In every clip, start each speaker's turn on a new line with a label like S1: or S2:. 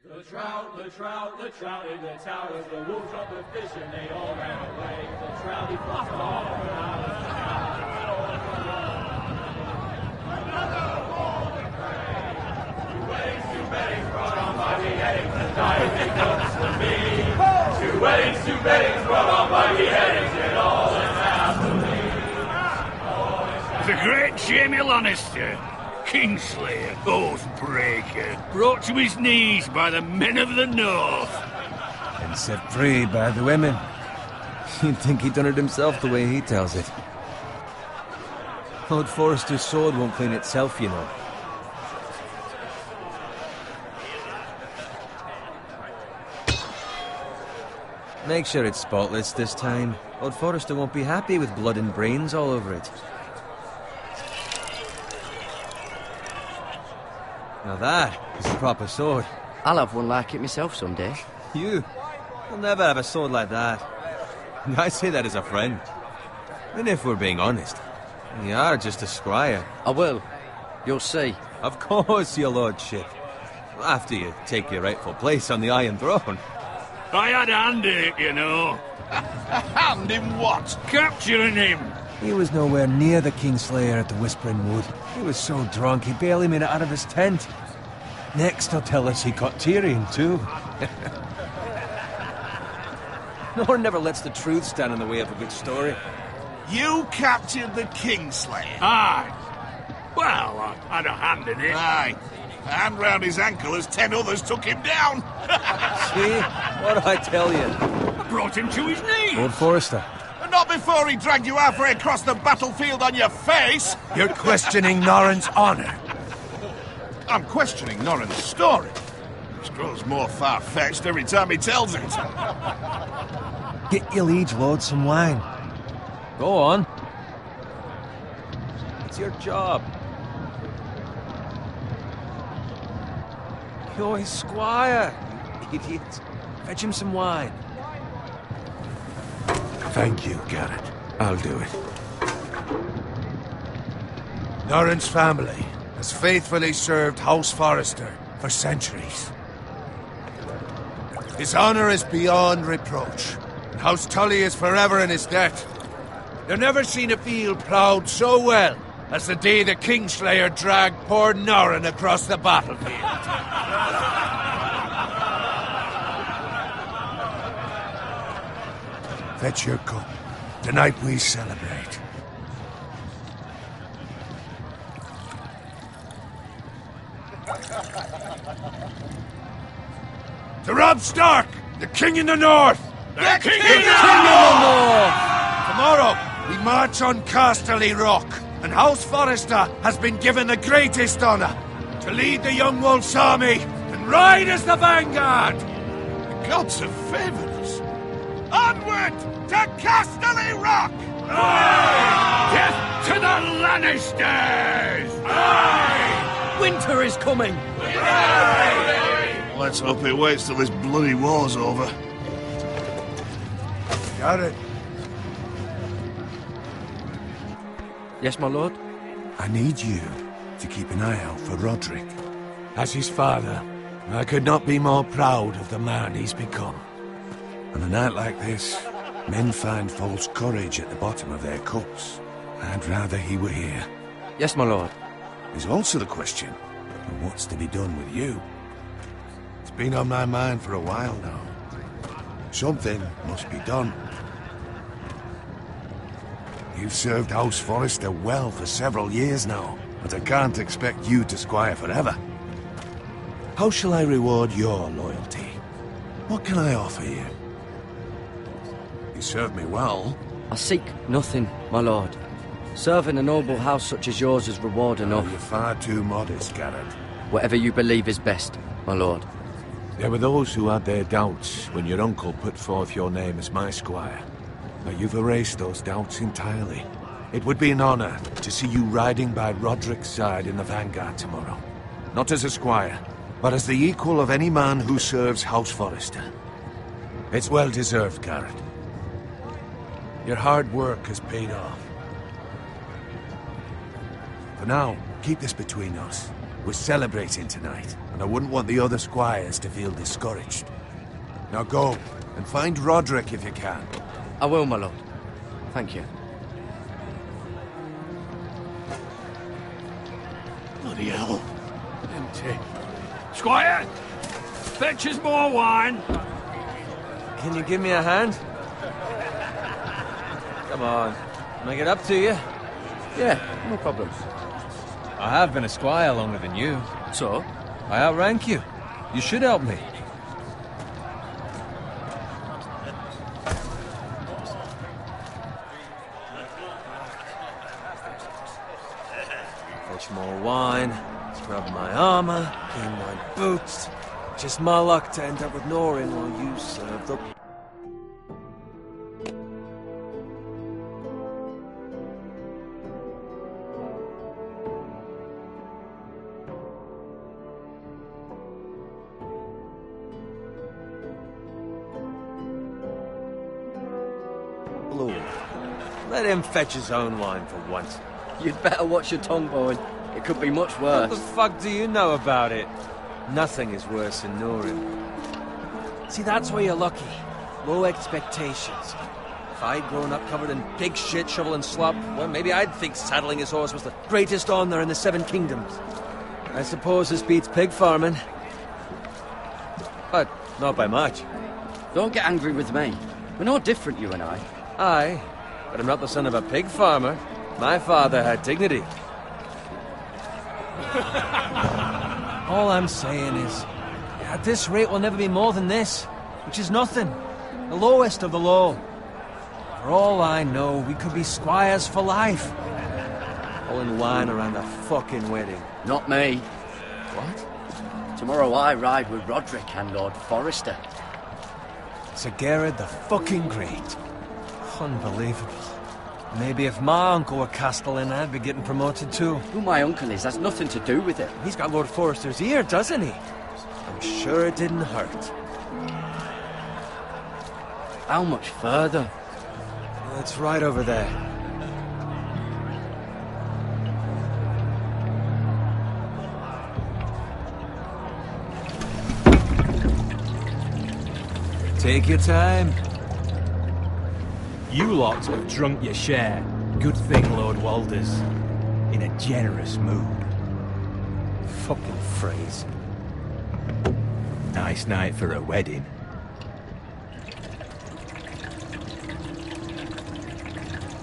S1: The trout in the towers, the wolves dropped the fish and they all ran away. The trout, he flopped all around. Another bowl of prey. Two weddings brought on by beheadings, and dieting comes to me. Two weddings brought on by beheadings, and all is happily.
S2: The great Jaime Lannister, Kingslayer, Oathbreaker, brought to his knees by the men of the North.
S3: And set free by the women. You'd think he'd done it himself the way he tells it. Lord Forrester's sword won't clean itself, you know. Make sure it's spotless this time. Lord Forrester won't be happy with blood and brains all over it. Now that is a proper sword.
S4: I'll have one like it myself someday.
S3: You'll never have a sword like that. I say that as a friend. And if we're being honest, you are just a squire.
S4: I will. You'll see.
S3: Of course, your lordship. After you take your rightful place on the Iron Throne.
S2: I had a hand in it, you know.
S5: A hand in what?
S2: Capturing him.
S3: He was nowhere near the Kingslayer at the Whispering Wood. He was so drunk he barely made it out of his tent. Next he'll tell us he caught Tyrion too. Nor never lets the truth stand in the way of a good story.
S5: You captured the Kingslayer?
S2: Aye. Well, I had a hand in it.
S5: Aye. A hand round his ankle as 10 others took him down.
S3: See? What'd I tell you?
S2: I brought him to his knees.
S3: Lord Forrester.
S5: Not before he dragged you halfway across the battlefield on your face.
S3: You're questioning Norrin's honor.
S5: I'm questioning Norrin's story. It grows more far-fetched every time he tells it.
S3: Get your liege lord some wine. Go on. It's your job. You're his squire, you idiot. Fetch him some wine.
S6: Thank you, Garrett. I'll do it. Norrin's family has faithfully served House Forrester for centuries. His honor is beyond reproach, and House Tully is forever in his debt. They've never seen a field ploughed so well as the day the Kingslayer dragged poor Norrin across the battlefield. Fetch your cup. Tonight we celebrate. To Robb Stark, the King in the North!
S5: The King
S6: in the North! Tomorrow, we march on Casterly Rock, and House Forrester has been given the greatest honor to lead the Young Wolf's army and ride as the vanguard!
S5: The gods have favored us. Onward to Casterly Rock!
S2: Aye! Death to the Lannisters! Aye!
S4: Winter is coming!
S5: Aye! Let's hope it waits till this bloody war's over.
S6: Got it.
S4: Yes, my lord?
S6: I need you to keep an eye out for Roderick. As his father, I could not be more proud of the man he's become. On a night like this, men find false courage at the bottom of their cups. I'd rather he were here.
S4: Yes, my lord.
S6: There's also the question of what's to be done with you. It's been on my mind for a while now. Something must be done. You've served House Forrester well for several years now, but I can't expect you to squire forever. How shall I reward your loyalty? What can I offer you? You served me well.
S4: I seek nothing, my lord. Serving a noble house such as yours is reward enough.
S6: You're far too modest, Garrett.
S4: Whatever you believe is best, my lord.
S6: There were those who had their doubts when your uncle put forth your name as my squire. But you've erased those doubts entirely. It would be an honor to see you riding by Roderick's side in the vanguard tomorrow. Not as a squire, but as the equal of any man who serves House Forrester. It's well deserved, Garrett. Your hard work has paid off. For now, keep this between us.
S3: We're celebrating tonight, and I wouldn't want the other squires to feel discouraged. Now go, and find Roderick if you can.
S4: I will, my lord. Thank you.
S2: Bloody hell. Empty. Squire! Fetch us more wine!
S3: Can you give me a hand? Come on, make it up to you.
S4: Yeah, no problem.
S3: I have been a squire longer than you.
S4: So?
S3: I outrank you. You should help me. Fetch more wine, scrub my armor, clean my boots. Just my luck to end up with Norin while you serve the... Lord, let him fetch his own wine for once.
S4: You'd better watch your tongue, Bowen. It could be much worse.
S3: What the fuck do you know about it? Nothing is worse than Norin. See, that's where you're lucky. Low expectations. If I'd grown up covered in pig shit, shovel and slop, well, maybe I'd think saddling his horse was the greatest honor in the Seven Kingdoms. I suppose this beats pig farming. But not by much.
S4: Don't get angry with me. We're no different, you and I.
S3: Aye, but I'm not the son of a pig farmer. My father had dignity. All I'm saying is, at this rate we'll never be more than this, which is nothing. The lowest of the low. For all I know, we could be squires for life. All in wine around a fucking wedding.
S4: Not me.
S3: What?
S4: Tomorrow I ride with Roderick and Lord Forrester.
S3: Sir Gerard the fucking Great. Unbelievable. Maybe if my uncle were Castellan, I'd be getting promoted too.
S4: Who my uncle is has nothing to do with it.
S3: He's got Lord Forrester's ear, doesn't he? I'm sure it didn't hurt.
S4: How much further?
S3: It's right over there. Take your time.
S7: You lot have drunk your share. Good thing Lord Walder's in a generous mood.
S3: Fucking phrase.
S7: Nice night for a wedding.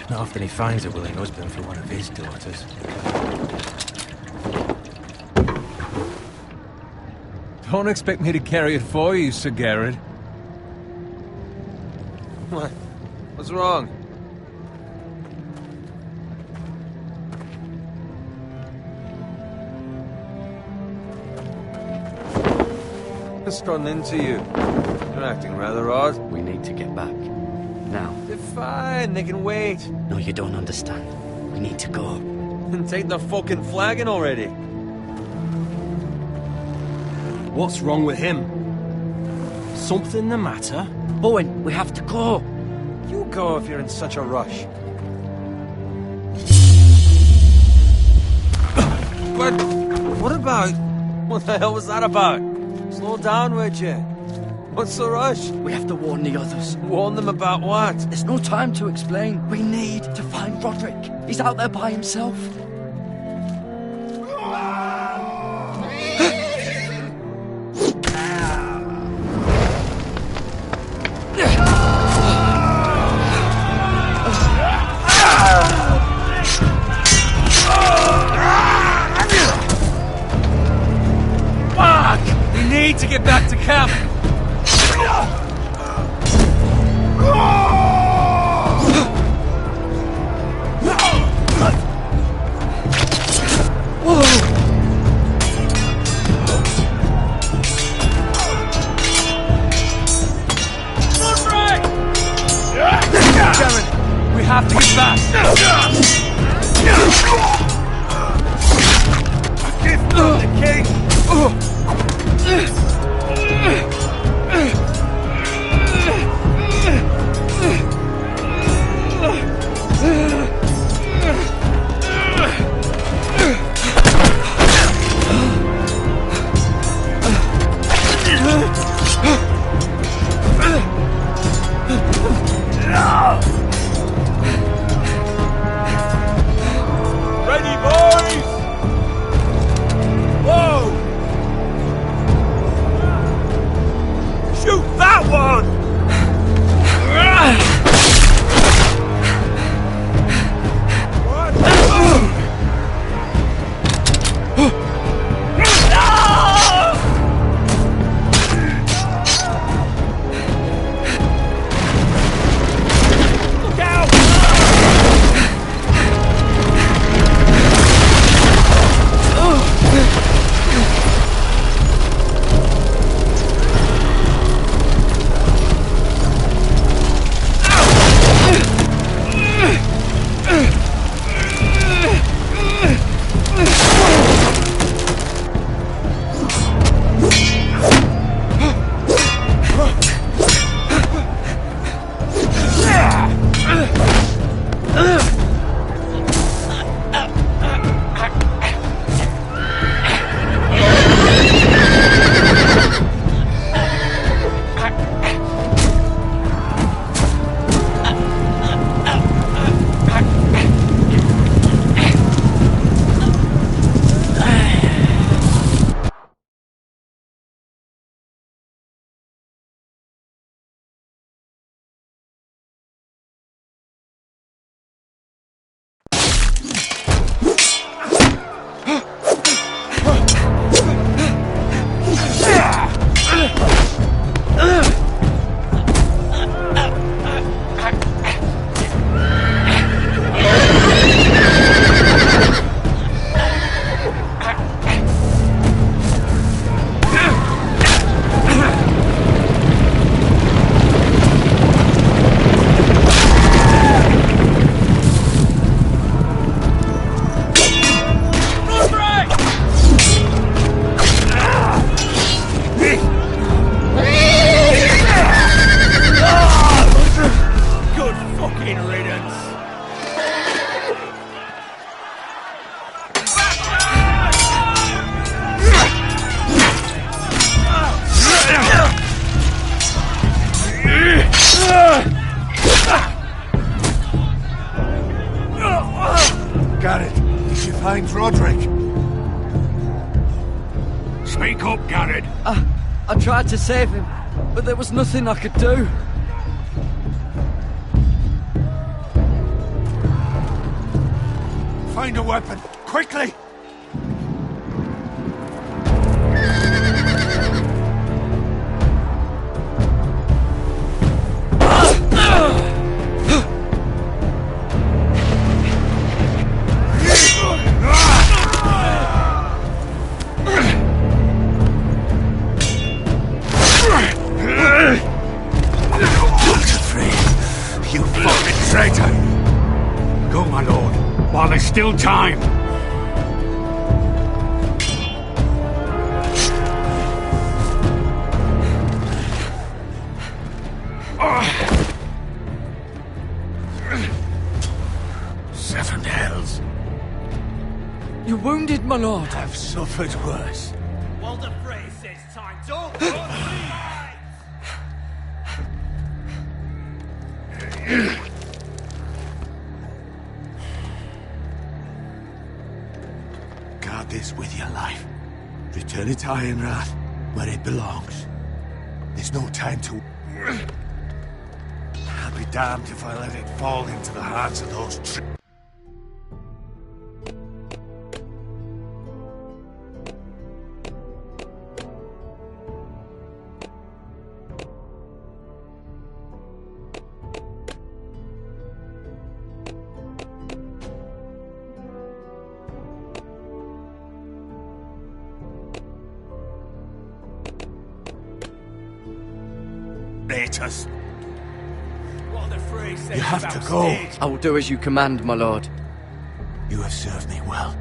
S7: Not often he finds a willing husband for one of his daughters.
S3: Don't expect me to carry it for you, Sir Gerard. What? What's wrong? What's gotten into you? You're acting rather odd.
S4: We need to get back. Now.
S3: They're fine, they can wait.
S4: No, you don't understand. We need to go.
S3: And take the fucking flagon already.
S7: What's wrong with him? Something the matter?
S4: Bowen, we have to go.
S3: You go if you're in such a rush. But what about... What the hell was that about? Slow down, would you? What's the rush?
S4: We have to warn the others.
S3: Warn them about what?
S4: There's no time to explain. We need to find Roderick. He's out there by himself.
S3: Fuck! We need to get back to camp. Cameron, we have to get back. Give them the king.
S5: find Roderick?
S2: Speak up, Garrett.
S4: I tried to save him, but there was nothing I could do.
S5: Find a weapon, quickly!
S2: While there's still time.
S5: Seven hells.
S4: You're wounded, my lord.
S5: I've suffered worse.
S1: Walder Frey says time's up.
S5: Guard this with your life. Return it to Ironrath, where it belongs. There's no time to... I'll be damned if I let it fall into the hands of those traitors.
S1: Walder Frey says
S5: You have to
S1: about
S5: go.
S1: stage.
S4: I will do as you command, my lord.
S5: You have served me well.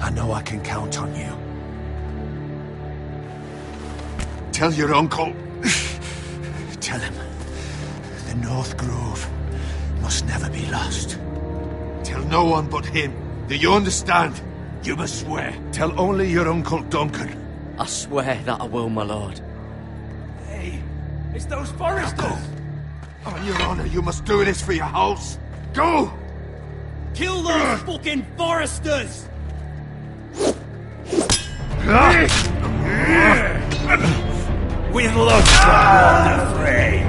S5: I know I can count on you. Tell your uncle... Tell him. The North Grove must never be lost. Tell no one but him. Do you understand? You must swear. Tell only your Uncle Duncan.
S4: I swear that I will, my lord.
S1: Hey, it's those foresters.
S5: Go. On your honor, you must do this for your house. Go!
S1: Kill those fucking foresters. We've lost Walder Frey.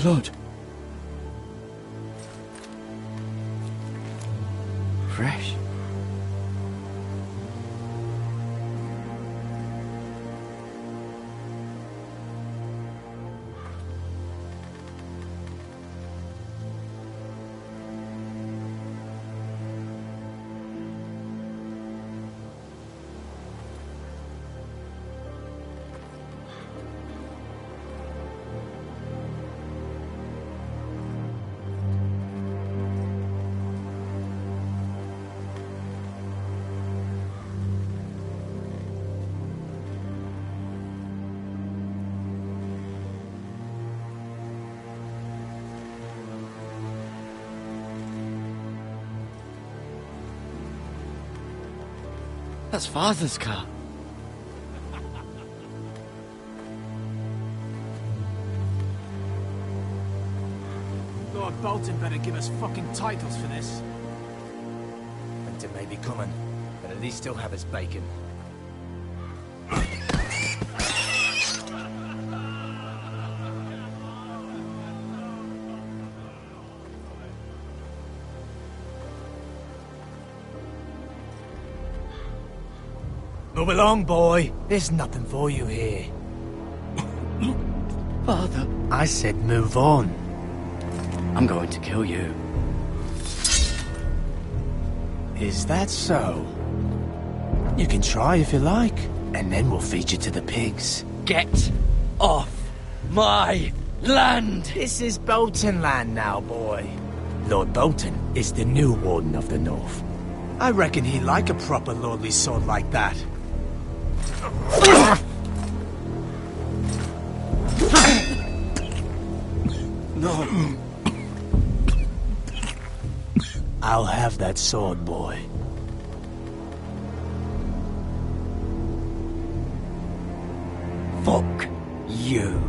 S4: Lord. Fresh. That's Father's car.
S7: Lord Bolton better give us fucking titles for this. Winter may be coming, but at least he'll have his bacon. Move along, boy. There's nothing for you here.
S4: Father,
S7: I said move on.
S4: I'm going to kill you.
S7: Is that so? You can try if you like, and then we'll feed you to the pigs.
S4: Get off my land!
S7: This is Bolton land now, boy. Lord Bolton is the new Warden of the North. I reckon he'd like a proper lordly sword like that.
S4: No.
S7: I'll have that sword, boy.
S4: Fuck you.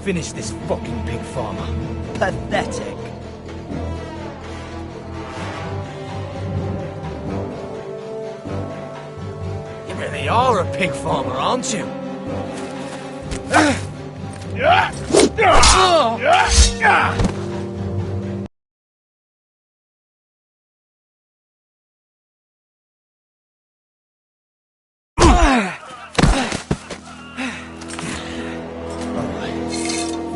S7: Finish this fucking pig farmer.
S4: Pathetic.
S7: You really are a pig farmer, aren't you?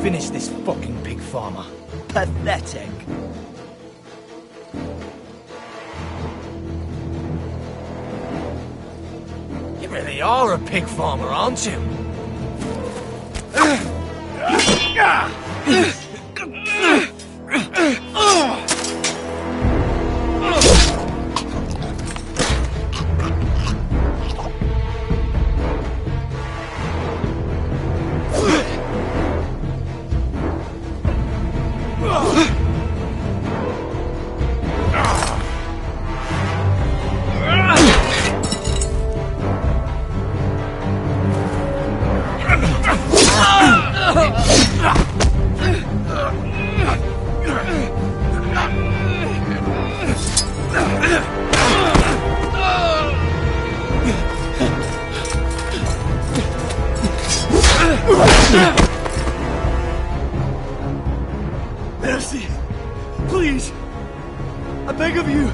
S7: Finish this fucking pig farmer.
S4: Pathetic.
S7: You really are a pig farmer, aren't you?
S3: Mercy! Please! I beg of you!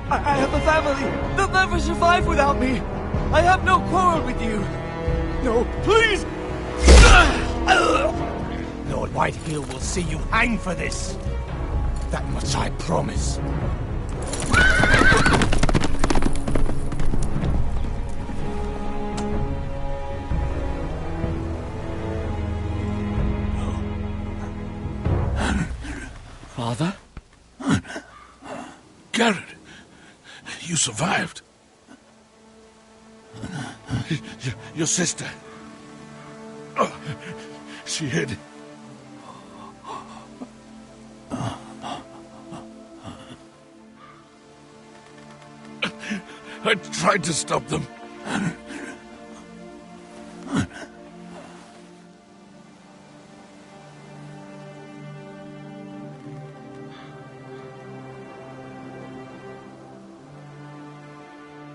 S3: I have a family! They'll never survive without me! I have no quarrel with you! No, please!
S7: Lord Whitehill will see you hang for this. That much I promise.
S4: Father?
S2: Garrett, you survived. Your sister. Oh, she hid. I tried to stop them.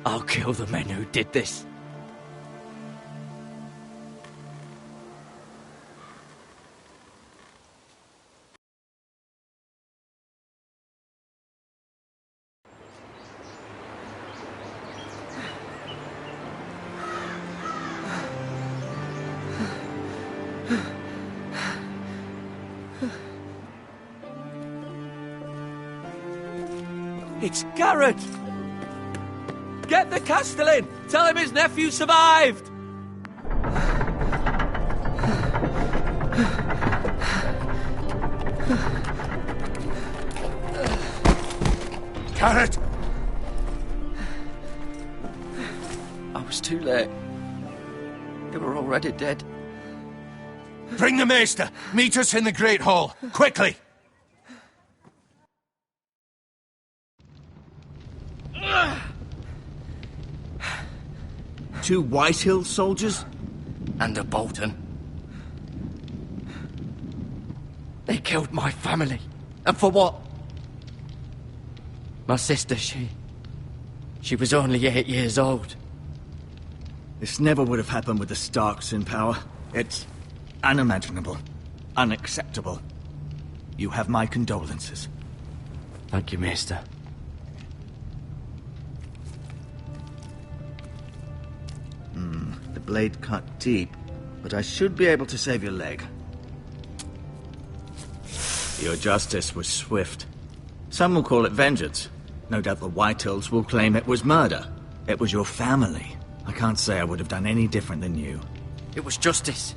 S4: I'll kill the men who did this.
S3: It's Garrett! Get the Castellan! Tell him his nephew survived!
S2: Garrett!
S4: was too late. They were already dead.
S6: Bring the Maester! Meet us in the Great Hall! Quickly!
S8: Two Whitehill soldiers?
S4: And a Bolton. They killed my family. And for what? My sister, she was only 8 years old.
S8: This never would have happened with the Starks in power. It's unimaginable. Unacceptable. You have my condolences.
S4: Thank you, Maester.
S8: The blade cut deep, but I should be able to save your leg. Your justice was swift. Some will call it vengeance. No doubt the Whitehills will claim it was murder. It was your family. I can't say I would have done any different than you.
S4: It was justice.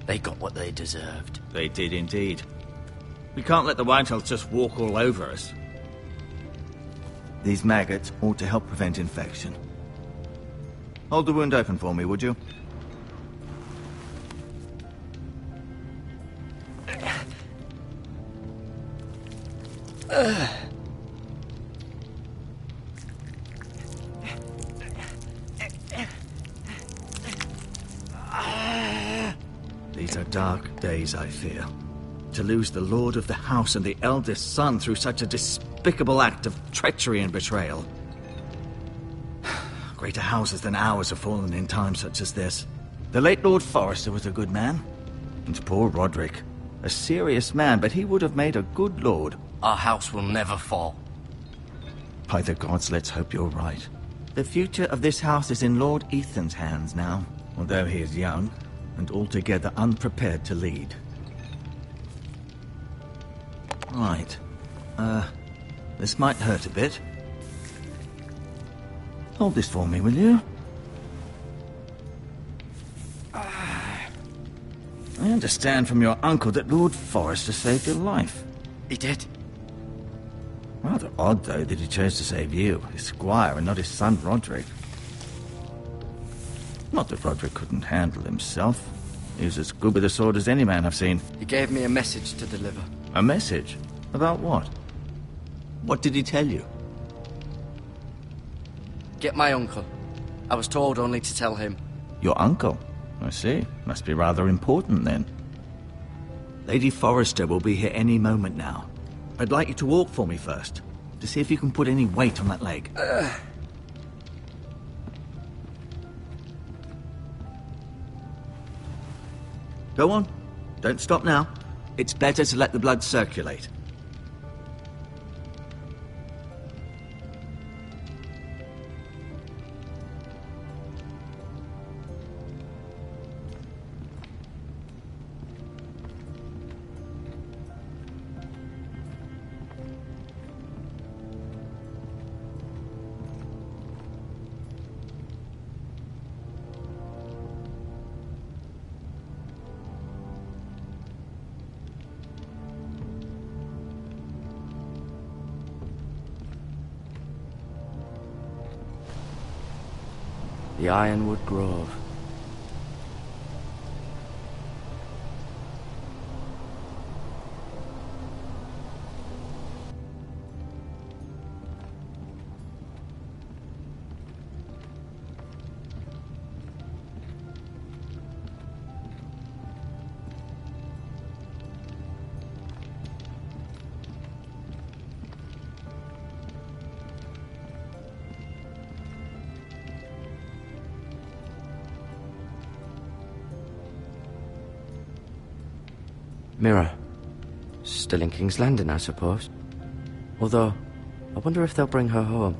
S4: They got what they deserved.
S8: They did indeed. We can't let the Whitehills just walk all over us. These maggots ought to help prevent infection. Hold the wound open for me, would you? These are dark days, I fear. To lose the Lord of the House and the eldest son through such a despicable act of treachery and betrayal. Greater houses than ours have fallen in times such as this. The late Lord Forrester was a good man. And poor Roderick. A serious man, but he would have made a good lord.
S4: Our house will never fall.
S8: By the gods, let's hope you're right. The future of this house is in Lord Ethan's hands now, although he is young and altogether unprepared to lead. Right. This might hurt a bit. Hold this for me, will you? I understand from your uncle that Lord Forrester saved your life.
S4: He did.
S8: Rather odd, though, that he chose to save you, his squire, and not his son Roderick. Not that Roderick couldn't handle himself. He was as good with a sword as any man I've seen.
S4: He gave me a message to deliver.
S8: A message? About what? What did he tell you?
S4: Get my uncle. I was told only to tell him.
S8: Your uncle? I see. Must be rather important, then. Lady Forrester will be here any moment now. I'd like you to walk for me first, to see if you can put any weight on that leg. Go on. Don't stop now. It's better to let the blood circulate.
S4: The Ironwood Grove. Mira. Still in King's Landing, I suppose. Although, I wonder if they'll bring her home.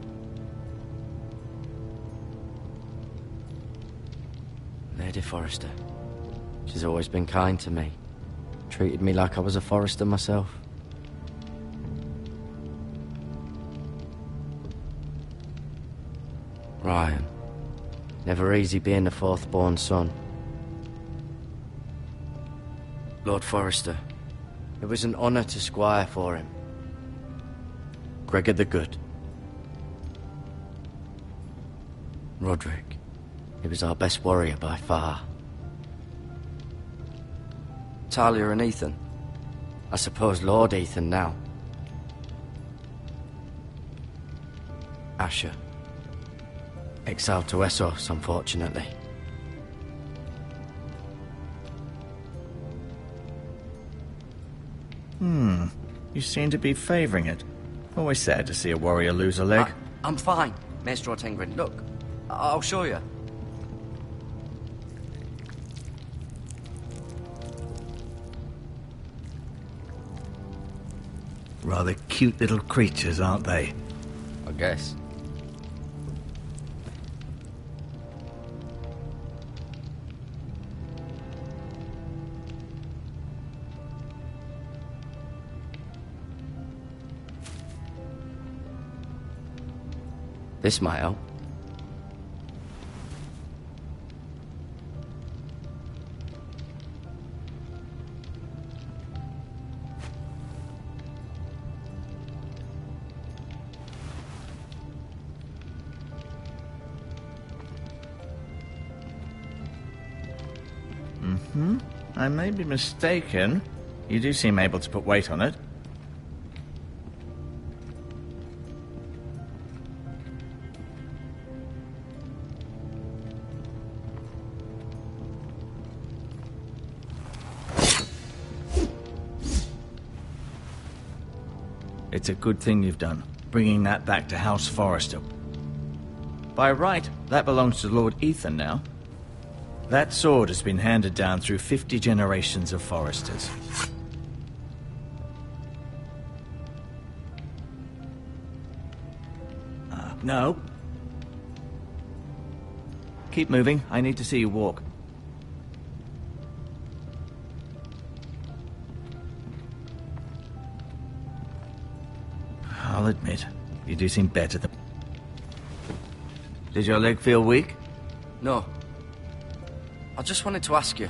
S4: Lady Forrester. She's always been kind to me. Treated me like I was a Forrester myself. Ryan. Never easy being the fourth-born son. Lord Forrester. It was an honor to squire for him. Gregor the Good. Roderick. He was our best warrior by far. Talia and Ethan. I suppose Lord Ethan now. Asher. Exiled to Essos, unfortunately.
S8: You seem to be favouring it. Always sad to see a warrior lose a leg.
S4: I'm fine, Maestro Tengrin. Look, I'll show you.
S8: Rather cute little creatures, aren't they?
S4: I guess. This might help.
S8: I may be mistaken. You do seem able to put weight on it. It's a good thing you've done, bringing that back to House Forrester. By right, that belongs to Lord Ethan now. That sword has been handed down through 50 generations of Forresters. No. Keep moving. I need to see you walk. I'll admit, you do seem better than... Did your leg feel weak?
S4: No. I just wanted to ask you.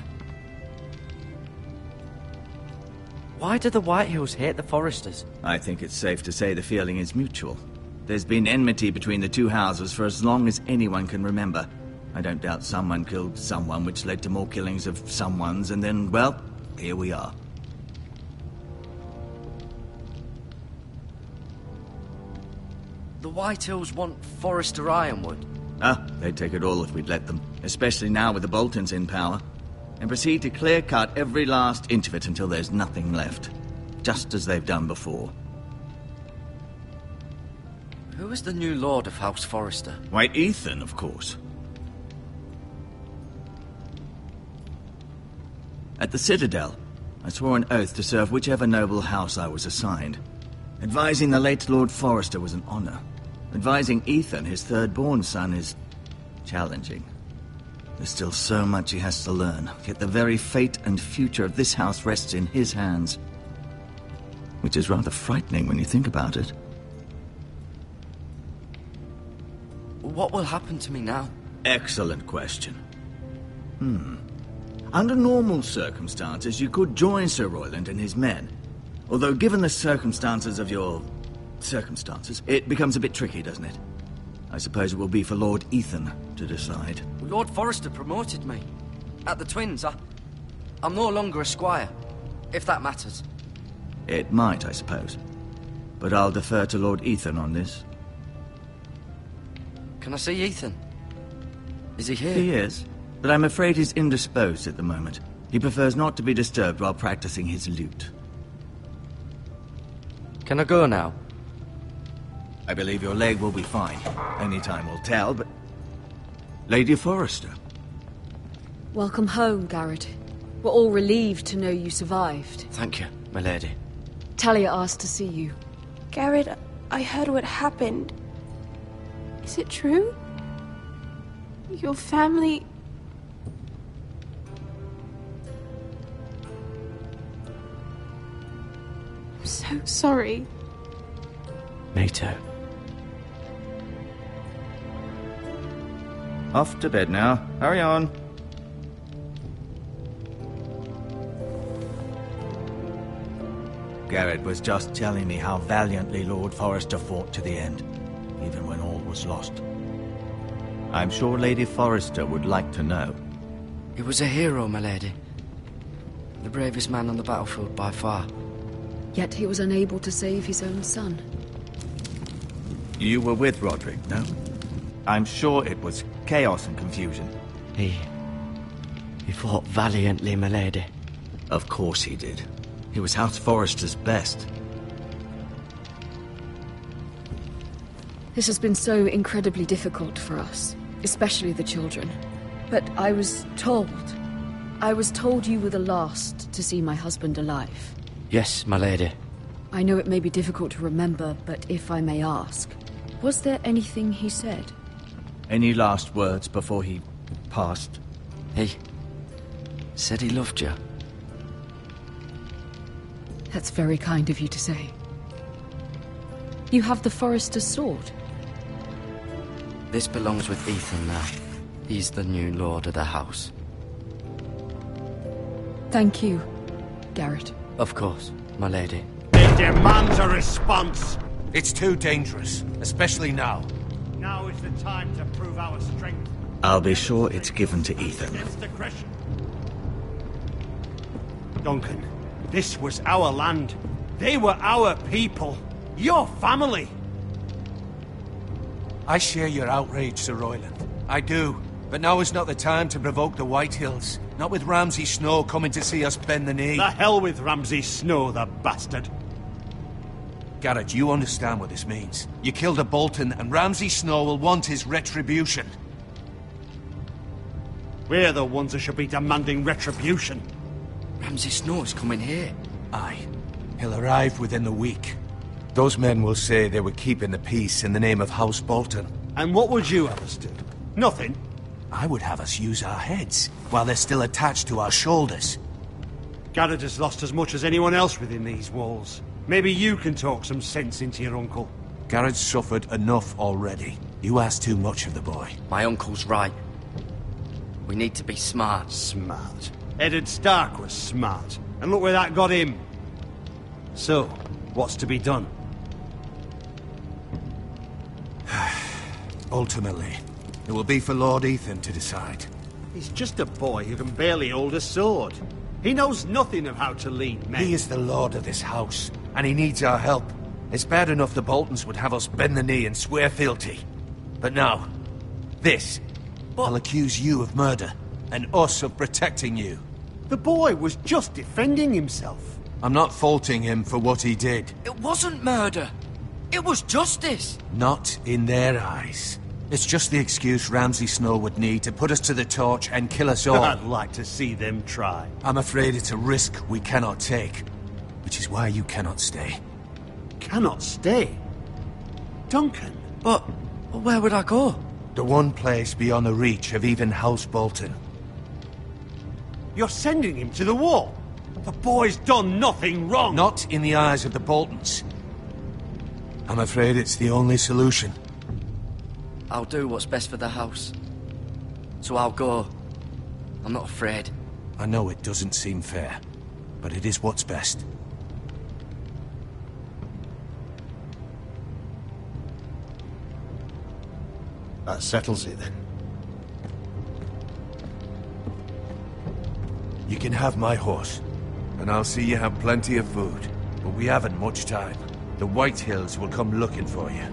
S4: Why do the Whitehills hate the Forresters?
S8: I think it's safe to say the feeling is mutual. There's been enmity between the two houses for as long as anyone can remember. I don't doubt someone killed someone, which led to more killings of someones, and then, well, here we are.
S4: The Whitehills want Forrester Ironwood.
S8: They'd take it all if we'd let them, especially now with the Boltons in power, and proceed to clear-cut every last inch of it until there's nothing left, just as they've done before.
S4: Who is the new Lord of House Forrester?
S8: White Ethan, of course. At the Citadel, I swore an oath to serve whichever noble house I was assigned. Advising the late Lord Forrester was an honor. Advising Ethan, his third-born son, is challenging. There's still so much he has to learn, yet the very fate and future of this house rests in his hands. Which is rather frightening when you think about it.
S4: What will happen to me now?
S8: Excellent question. Under normal circumstances, you could join Sir Royland and his men. Although given the circumstances of your... circumstances, it becomes a bit tricky, doesn't it? I suppose it will be for Lord Ethan to decide.
S4: Lord Forrester promoted me. At the Twins, I'm no longer a squire, if that matters.
S8: It might, I suppose. But I'll defer to Lord Ethan on this.
S4: Can I see Ethan? Is he here?
S8: He is, but I'm afraid he's indisposed at the moment. He prefers not to be disturbed while practicing his lute.
S4: Can I go now?
S8: I believe your leg will be fine. Only time will tell, but... Lady Forrester.
S9: Welcome home, Garrett. We're all relieved to know you survived.
S4: Thank you, my lady.
S9: Talia asked to see you.
S10: Garrett, I heard what happened. Is it true? Your family... I'm so sorry.
S4: Me too.
S8: Off to bed now. Hurry on. Garrett was just telling me how valiantly Lord Forrester fought to the end, even when all was lost. I'm sure Lady Forrester would like to know.
S4: He was a hero, my lady. The bravest man on the battlefield by far.
S9: Yet he was unable to save his own son.
S8: You were with Roderick, no? I'm sure it was chaos and confusion.
S4: He fought valiantly, my lady.
S8: Of course he did. He was House Forrester's best.
S9: This has been so incredibly difficult for us, especially the children. But I was told you were the last to see my husband alive.
S4: Yes, my lady.
S9: I know it may be difficult to remember, but if I may ask, was there anything he said?
S8: Any last words before he passed?
S4: He said he loved you.
S9: That's very kind of you to say. You have the Forrester's sword.
S4: This belongs with Ethan now. He's the new lord of the house.
S9: Thank you, Garrett.
S4: Of course, my lady.
S11: It demands a response.
S6: It's too dangerous, especially now.
S11: Now is the time to prove our strength.
S8: I'll be sure it's given to Ethan.
S11: Duncan, this was our land. They were our people. Your family.
S6: I share your outrage, Sir Royland. I do. But now is not the time to provoke the Whitehills. Not with Ramsay Snow coming to see us bend the knee.
S11: The hell with Ramsay Snow, the bastard.
S6: Garrett, you understand what this means. You killed a Bolton, and Ramsay Snow will want his retribution.
S11: We're the ones that should be demanding retribution.
S4: Ramsay Snow's coming here.
S6: Aye. He'll arrive within the week. Those men will say they were keeping the peace in the name of House Bolton.
S11: And what would you have us do? Nothing.
S6: I would have us use our heads, while they're still attached to our shoulders.
S11: Garrett has lost as much as anyone else within these walls. Maybe you can talk some sense into your uncle.
S6: Garrett's suffered enough already. You ask too much of the boy.
S4: My uncle's right. We need to be smart.
S11: Smart? Eddard Stark was smart. And look where that got him. So, what's to be done?
S6: Ultimately, it will be for Lord Ethan to decide.
S11: He's just a boy who can barely hold a sword. He knows nothing of how to lead men.
S6: He is the lord of this house, and he needs our help. It's bad enough the Boltons would have us bend the knee and swear fealty. But now, this. I'll accuse you of murder, and us of protecting you.
S11: The boy was just defending himself.
S6: I'm not faulting him for what he did.
S4: It wasn't murder. It was justice.
S6: Not in their eyes. It's just the excuse Ramsay Snow would need to put us to the torch and kill us all.
S11: I'd like to see them try.
S6: I'm afraid it's a risk we cannot take, which is why you cannot stay.
S11: Cannot stay? Duncan?
S4: But where would I go?
S6: The one place beyond the reach of even House Bolton.
S11: You're sending him to the wall? The boy's done nothing wrong!
S6: Not in the eyes of the Boltons. I'm afraid it's the only solution.
S4: I'll do what's best for the house. So I'll go. I'm not afraid.
S6: I know it doesn't seem fair, but it is what's best.
S11: That settles it, then.
S6: You can have my horse, and I'll see you have plenty of food. But we haven't much time. The Whitehills will come looking for you.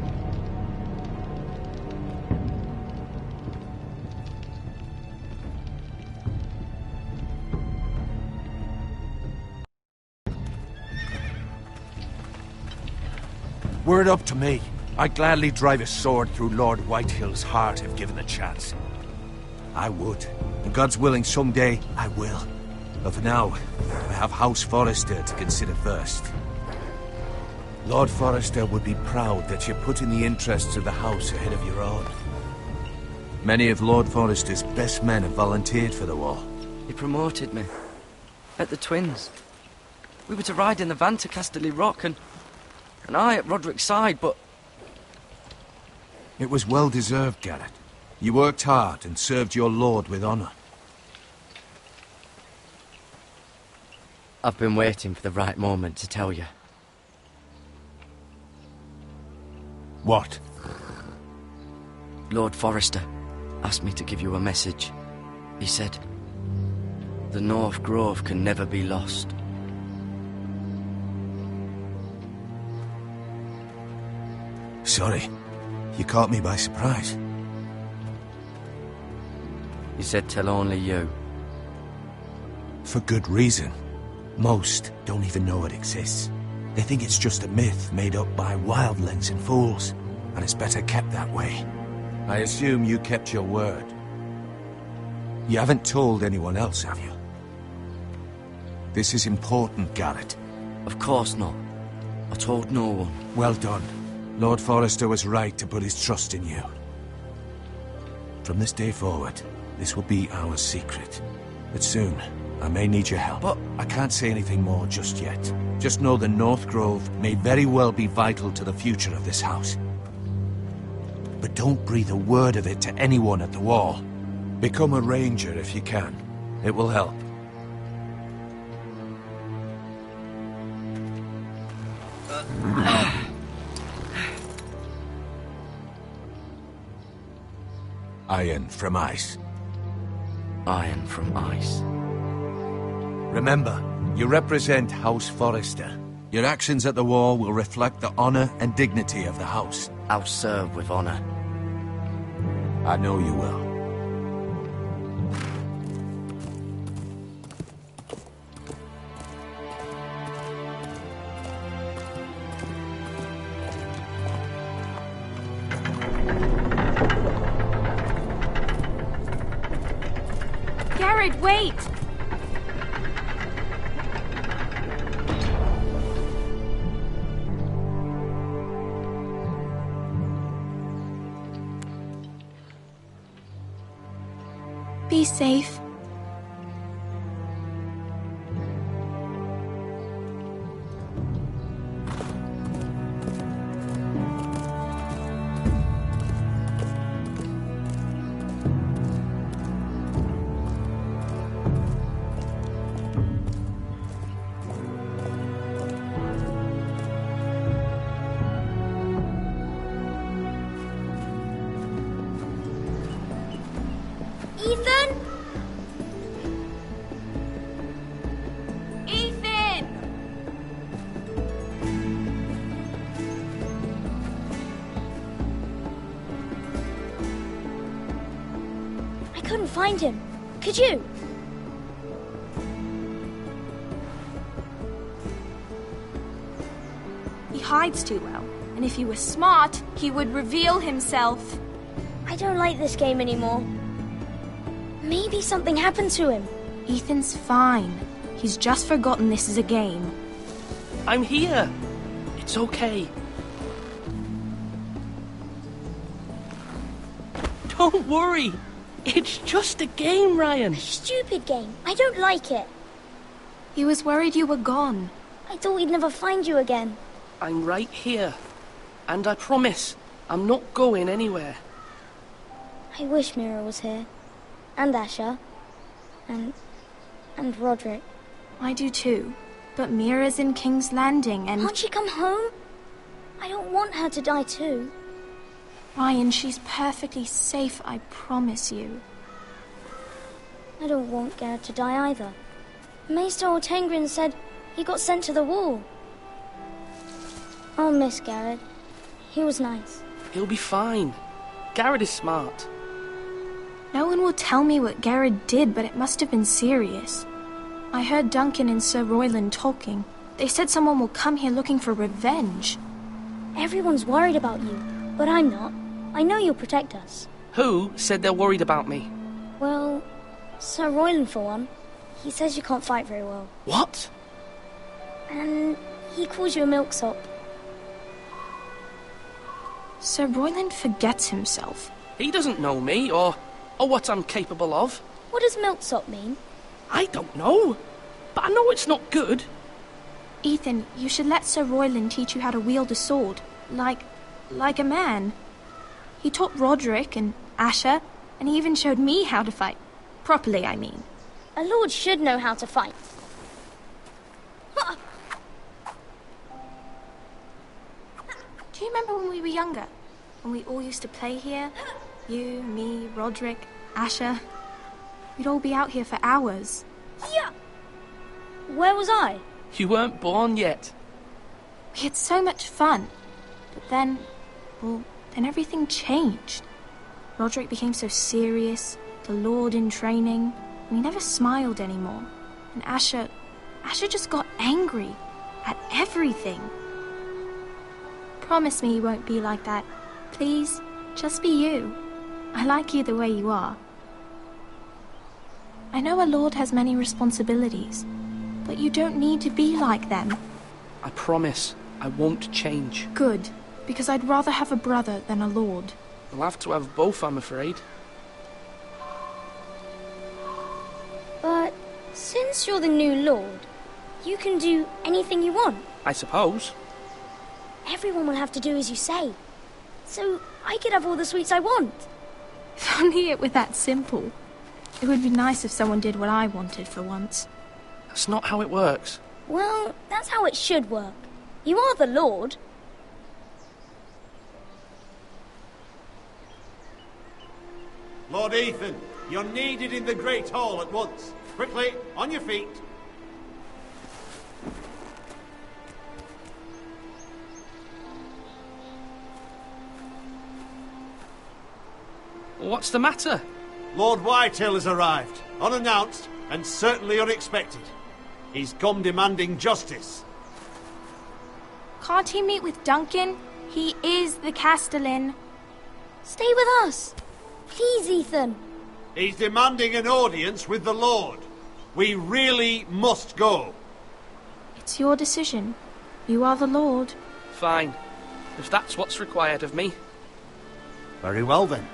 S6: Were it up to me, I'd gladly drive a sword through Lord Whitehill's heart if given the chance. I would. And God's willing, someday I will. But for now, I have House Forrester to consider first. Lord Forrester would be proud that you're putting the interests of the house ahead of your own. Many of Lord Forrester's best men have volunteered for the war.
S4: He promoted me. At the Twins. We were to ride in the van to Casterly Rock, and I at Roderick's side, but...
S6: It was well deserved, Garrett. You worked hard and served your lord with honor.
S4: I've been waiting for the right moment to tell you.
S6: What?
S4: Lord Forrester. asked me to give you a message. He said, the North Grove can never be lost.
S6: Sorry. You caught me by surprise.
S4: He said tell only you.
S6: For good reason. Most don't even know it exists. They think it's just a myth made up by wildlings and fools, and it's better kept that way. I assume you kept your word. You haven't told anyone else, have you? This is important, Garrett.
S4: Of course not. I told no one.
S6: Well done. Lord Forrester was right to put his trust in you. From this day forward, this will be our secret. But soon, I may need your help. But I can't say anything more just yet. Just know the North Grove may very well be vital to the future of this house. But don't breathe a word of it to anyone at the Wall. Become a ranger if you can. It will help. Iron from ice.
S4: Iron from ice.
S6: Remember, you represent House Forrester. Your actions at the Wall will reflect the honor and dignity of the house.
S4: I'll serve with honor.
S6: I know you will.
S10: Garrett, wait! Be safe.
S12: Ethan? I couldn't find him. Could you?
S10: He hides too well, and if he was smart, he would reveal himself.
S12: I don't like this game anymore. Maybe something happened to him.
S10: Ethan's fine. He's just forgotten this is a game.
S13: I'm here. It's okay. Don't worry. It's just a game, Ryan.
S12: A stupid game. I don't like it.
S10: He was worried you were gone.
S12: I thought we'd never find you again.
S13: I'm right here. And I promise, I'm not going anywhere.
S12: I wish Mira was here. And Asher. And Roderick.
S10: I do too. But Mira's in King's Landing and...
S12: Can't she come home? I don't want her to die too.
S10: Ryan, she's perfectly safe, I promise you.
S12: I don't want Garrett to die either. Maester Ortengrin said he got sent to the Wall. I'll miss Garrett. He was nice.
S13: He'll be fine. Garrett is smart.
S10: No one will tell me what Garrett did, but it must have been serious. I heard Duncan and Sir Royland talking. They said someone will come here looking for revenge.
S12: Everyone's worried about you, but I'm not. I know you'll protect us.
S13: Who said they're worried about me?
S12: Well, Sir Royland for one. He says you can't fight very well.
S13: What?
S12: And he calls you a milksop.
S10: Sir Royland forgets himself.
S13: He doesn't know me, or what I'm capable of.
S12: What does milksop mean?
S13: I don't know, but I know it's not good.
S10: Ethan, you should let Sir Royland teach you how to wield a sword. Like a man. He taught Roderick and Asher, and he even showed me how to fight. Properly, I mean.
S12: A lord should know how to fight.
S10: Do you remember when we were younger? When we all used to play here? You, me, Roderick, Asher. We'd all be out here for hours.
S12: Yeah! Where was I?
S13: You weren't born yet.
S10: We had so much fun. But then, well, then everything changed. Roderick became so serious, the Lord in training, and he never smiled anymore. And Asher just got angry at everything. Promise me you won't be like that. Please, just be you. I like you the way you are. I know a lord has many responsibilities, but you don't need to be like them.
S13: I promise I won't change.
S10: Good, because I'd rather have a brother than a lord.
S13: We'll have to have both, I'm afraid.
S12: But since you're the new lord, you can do anything you want.
S13: I suppose.
S12: Everyone will have to do as you say. So I could have all the sweets I want.
S10: If only it were that simple. It would be nice if someone did what I wanted for once.
S13: That's not how it works.
S12: Well, that's how it should work. You are the lord.
S11: Lord Ethan, you're needed in the Great Hall at once. Quickly, on your feet.
S13: What's the matter?
S11: Lord Whitehill has arrived, unannounced and certainly unexpected. He's come demanding justice.
S10: Can't he meet with Duncan? He is the Castellan.
S12: Stay with us. Please, Ethan.
S11: He's demanding an audience with the Lord. We really must go.
S10: It's your decision. You are the Lord.
S13: Fine. If that's what's required of me.
S11: Very well then.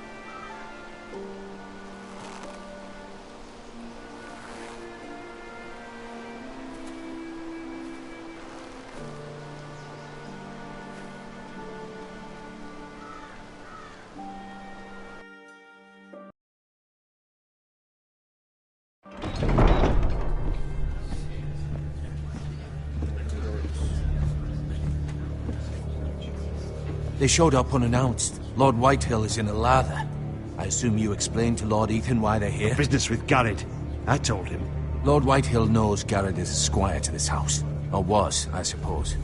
S6: They showed up unannounced. Lord Whitehill is in a lather. I assume you explained to Lord Ethan why they're here?
S11: Business with Garrett. I told him.
S6: Lord Whitehill knows Garrett is a squire to this house. Or was, I suppose.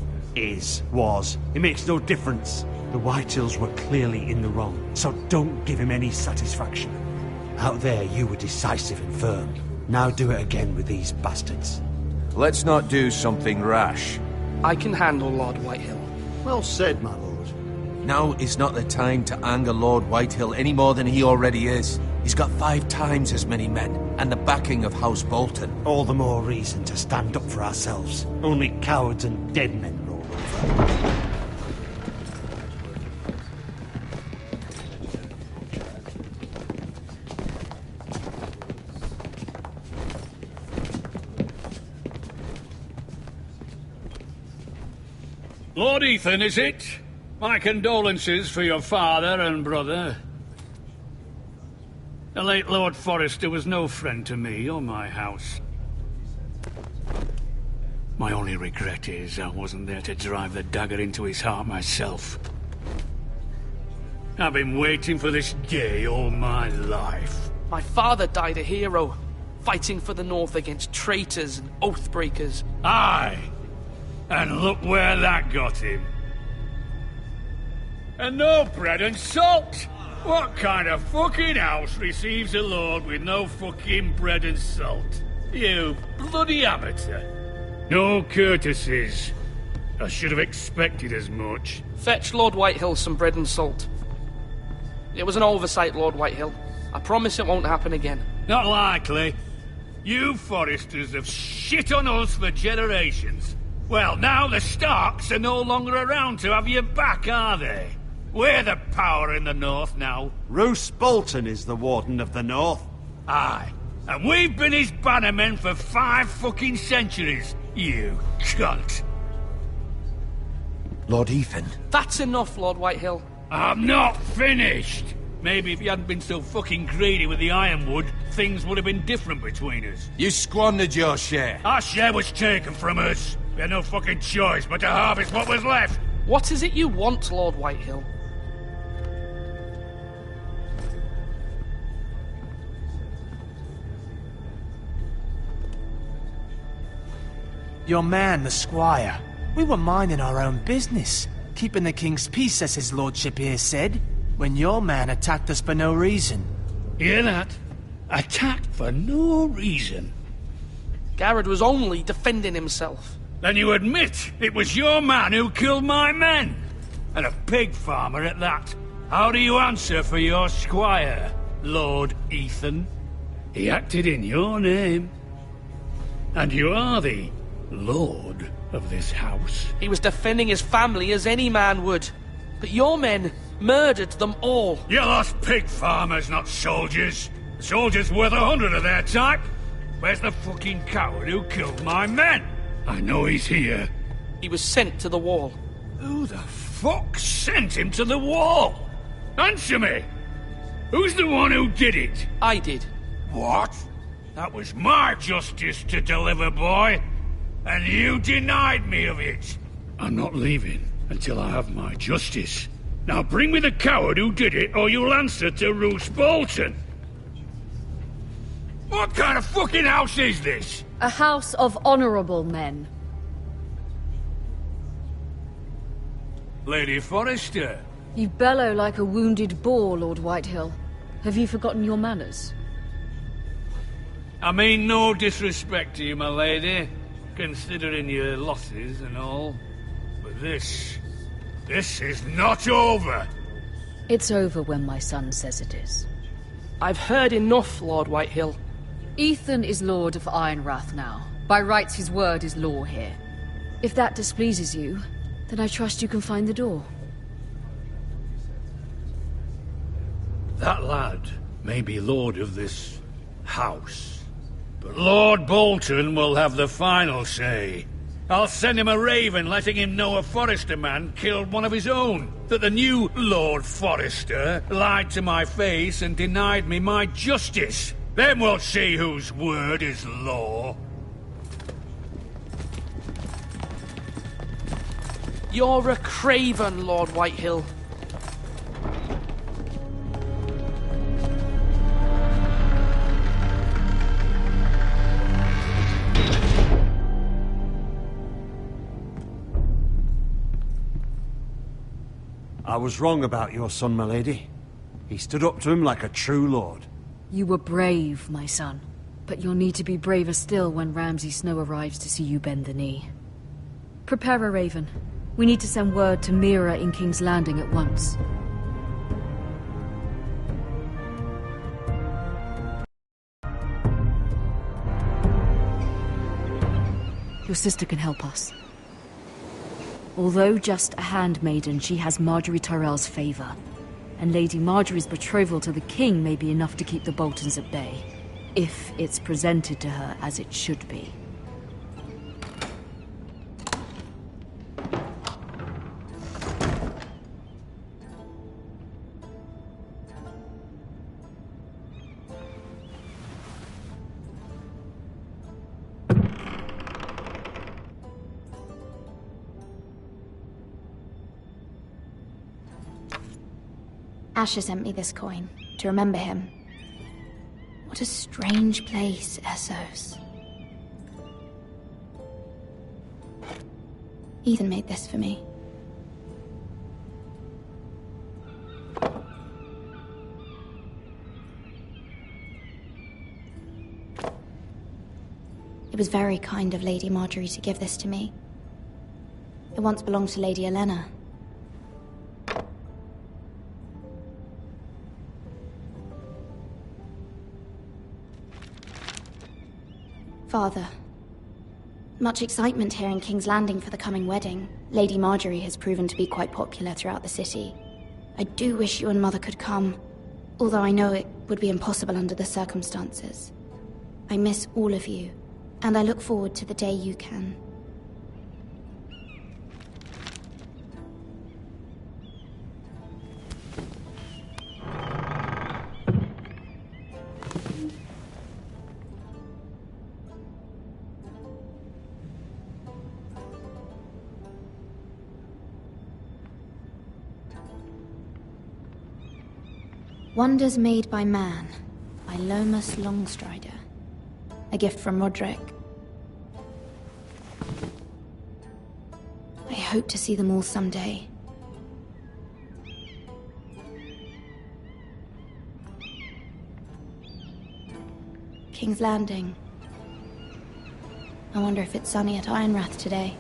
S11: Was. It makes no difference. The Whitehills were clearly in the wrong, so don't give him any satisfaction. Out there, you were decisive and firm. Now do it again with these bastards.
S6: Let's not do something rash.
S13: I can handle Lord Whitehill.
S11: Well said, my lord.
S6: Now is not the time to anger Lord Whitehill any more than he already is. He's got 5 times as many men, and the backing of House Bolton.
S11: All the more reason to stand up for ourselves. Only cowards and dead men roll over.
S2: Lord Ethan, is it? My condolences for your father and brother. The late Lord Forrester was no friend to me or my house. My only regret is I wasn't there to drive the dagger into his heart myself. I've been waiting for this day all my life.
S13: My father died a hero, fighting for the North against traitors and oath-breakers.
S2: Aye! And look where that got him. And no bread and salt! What kind of fucking house receives a lord with no fucking bread and salt? You bloody amateur. No courtesies. I should have expected as much.
S13: Fetch Lord Whitehill some bread and salt. It was an oversight, Lord Whitehill. I promise it won't happen again.
S2: Not likely. You Forresters have shit on us for generations. Well, now the Starks are no longer around to have you back, are they? We're the power in the North now.
S11: Roose Bolton is the Warden of the North.
S2: Aye. And we've been his bannermen for 5 fucking centuries, you cunt.
S6: Lord Ethan.
S13: That's enough, Lord Whitehill.
S2: I'm not finished. Maybe if you hadn't been so fucking greedy with the ironwood, things would have been different between us.
S6: You squandered your share.
S2: Our share was taken from us. We had no fucking choice but to harvest what was left.
S13: What is it you want, Lord Whitehill?
S7: Your man, the squire. We were minding our own business, keeping the king's peace, as his lordship here said, when your man attacked us for no reason.
S2: Hear that? Attacked for no reason.
S13: Garrett was only defending himself.
S2: Then you admit it was your man who killed my men? And a pig farmer at that. How do you answer for your squire, Lord Ethan? He acted in your name. And you are the lord of this house.
S13: He was defending his family as any man would. But your men murdered them all.
S2: You lost pig farmers, not soldiers. The soldiers worth 100 of their type. Where's the fucking coward who killed my men? I know he's here.
S13: He was sent to the wall.
S2: Who the fuck sent him to the wall? Answer me! Who's the one who did it?
S13: I did.
S2: What? That was my justice to deliver, boy. And you denied me of it. I'm not leaving until I have my justice. Now bring me the coward who did it, or you'll answer to Roose Bolton. What kind of fucking house is this?
S9: A house of honorable men.
S2: Lady Forrester.
S9: You bellow like a wounded boar, Lord Whitehill. Have you forgotten your manners?
S2: I mean no disrespect to you, my lady, considering your losses and all. But this is not over.
S9: It's over when my son says it is.
S13: I've heard enough, Lord Whitehill.
S9: Ethan is Lord of Ironrath now. By rights, his word is law here. If that displeases you, then I trust you can find the door.
S2: That lad may be lord of this house, but Lord Bolton will have the final say. I'll send him a raven letting him know a Forrester man killed one of his own. That the new Lord Forrester lied to my face and denied me my justice. Then we'll see whose word is law.
S13: You're a craven, Lord Whitehill.
S11: I was wrong about your son, my lady. He stood up to him like a true lord.
S9: You were brave, my son. But you'll need to be braver still when Ramsay Snow arrives to see you bend the knee. Prepare a raven. We need to send word to Mira in King's Landing at once. Your sister can help us. Although just a handmaiden, she has Marjorie Tyrell's favor. And Lady Marjorie's betrothal to the king may be enough to keep the Boltons at bay. If it's presented to her as it should be.
S10: Asher sent me this coin, to remember him. What a strange place, Essos. Ethan made this for me. It was very kind of Lady Marjorie to give this to me. It once belonged to Lady Olenna. Father, much excitement here in King's Landing for the coming wedding. Lady Marjorie has proven to be quite popular throughout the city. I do wish you and Mother could come, although I know it would be impossible under the circumstances. I miss all of you, and I look forward to the day you can. Wonders Made by Man, by Lomas Longstrider. A gift from Roderick. hope to see them all someday. King's Landing. I wonder if it's sunny at Ironrath today.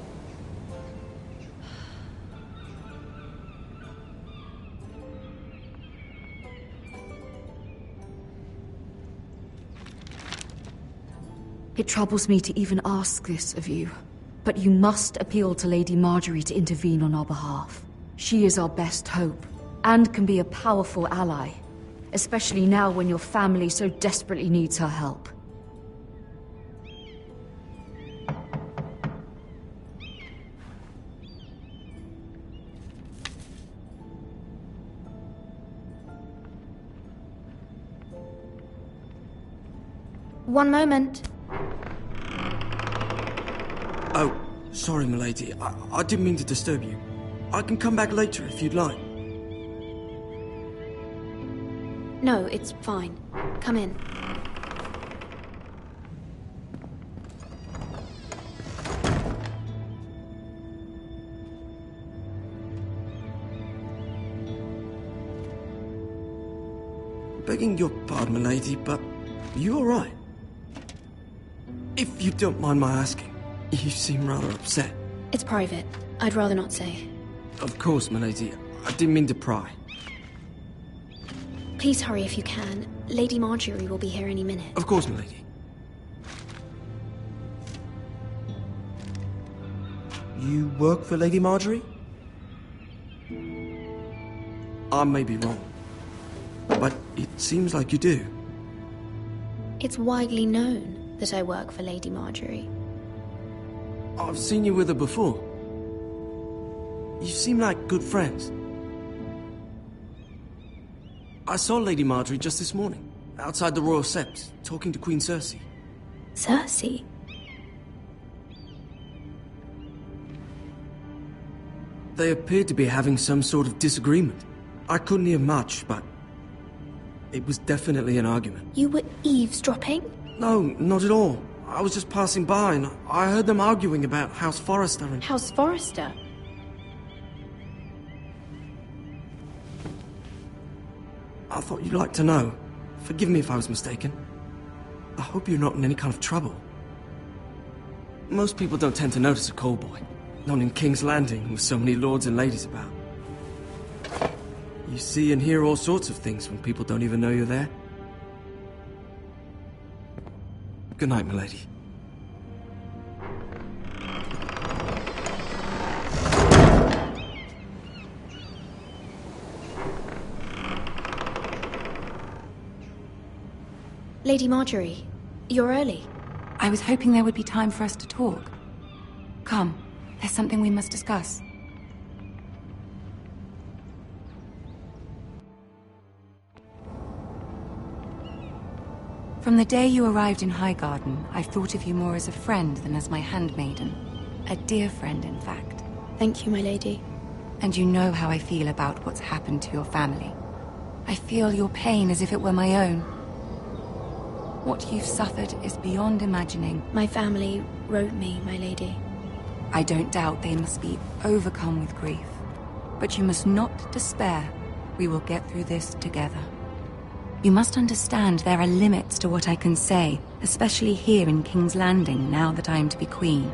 S9: It troubles me to even ask this of you, but you must appeal to Lady Marjorie to intervene on our behalf. She is our best hope, and can be a powerful ally, especially now when your family so desperately needs her help.
S10: One moment.
S14: Oh, sorry, milady. I didn't mean to disturb you. I can come back later if you'd like.
S10: No, it's fine. Come in.
S14: Begging your pardon, milady, but you all right? If you don't mind my asking, you seem rather upset.
S10: It's private. I'd rather not say.
S14: Of course, milady. I didn't mean to pry.
S10: Please hurry if you can. Lady Marjorie will be here any minute.
S14: Of course, milady. You work for Lady Marjorie? I may be wrong, but it seems like you do.
S10: It's widely known that I work for Lady Marjorie.
S14: I've seen you with her before. You seem like good friends. I saw Lady Marjorie just this morning, outside the Royal Sept, talking to Queen Cersei.
S10: Cersei?
S14: They appeared to be having some sort of disagreement. I couldn't hear much, but it was definitely an argument.
S10: You were eavesdropping?
S14: No, not at all. I was just passing by and I heard them arguing about House Forrester and...
S10: House Forrester?
S14: I thought you'd like to know. Forgive me if I was mistaken. I hope you're not in any kind of trouble. Most people don't tend to notice a callboy. Not in King's Landing with so many lords and ladies about. You see and hear all sorts of things when people don't even know you're there. Good night, milady.
S10: Lady Marjorie, you're early.
S15: I was hoping there would be time for us to talk. Come, there's something we must discuss. From the day you arrived in Highgarden, I've thought of you more as a friend than as my handmaiden. A dear friend, in fact.
S10: Thank you, my lady.
S15: And you know how I feel about what's happened to your family. I feel your pain as if it were my own. What you've suffered is beyond imagining.
S10: My family wrote me, my lady.
S15: I don't doubt they must be overcome with grief. But you must not despair. We will get through this together. You must understand there are limits to what I can say, especially here in King's Landing, now that I am to be queen.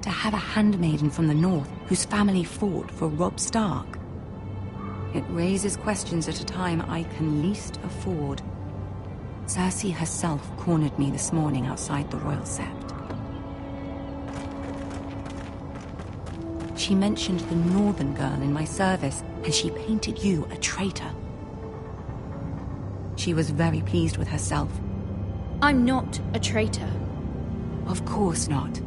S15: To have a handmaiden from the north whose family fought for Robb Stark. It raises questions at a time I can least afford. Cersei herself cornered me this morning outside the Royal Sept. She mentioned the northern girl in my service, and she painted you a traitor. She was very pleased with herself.
S10: I'm not a traitor.
S15: Of course not.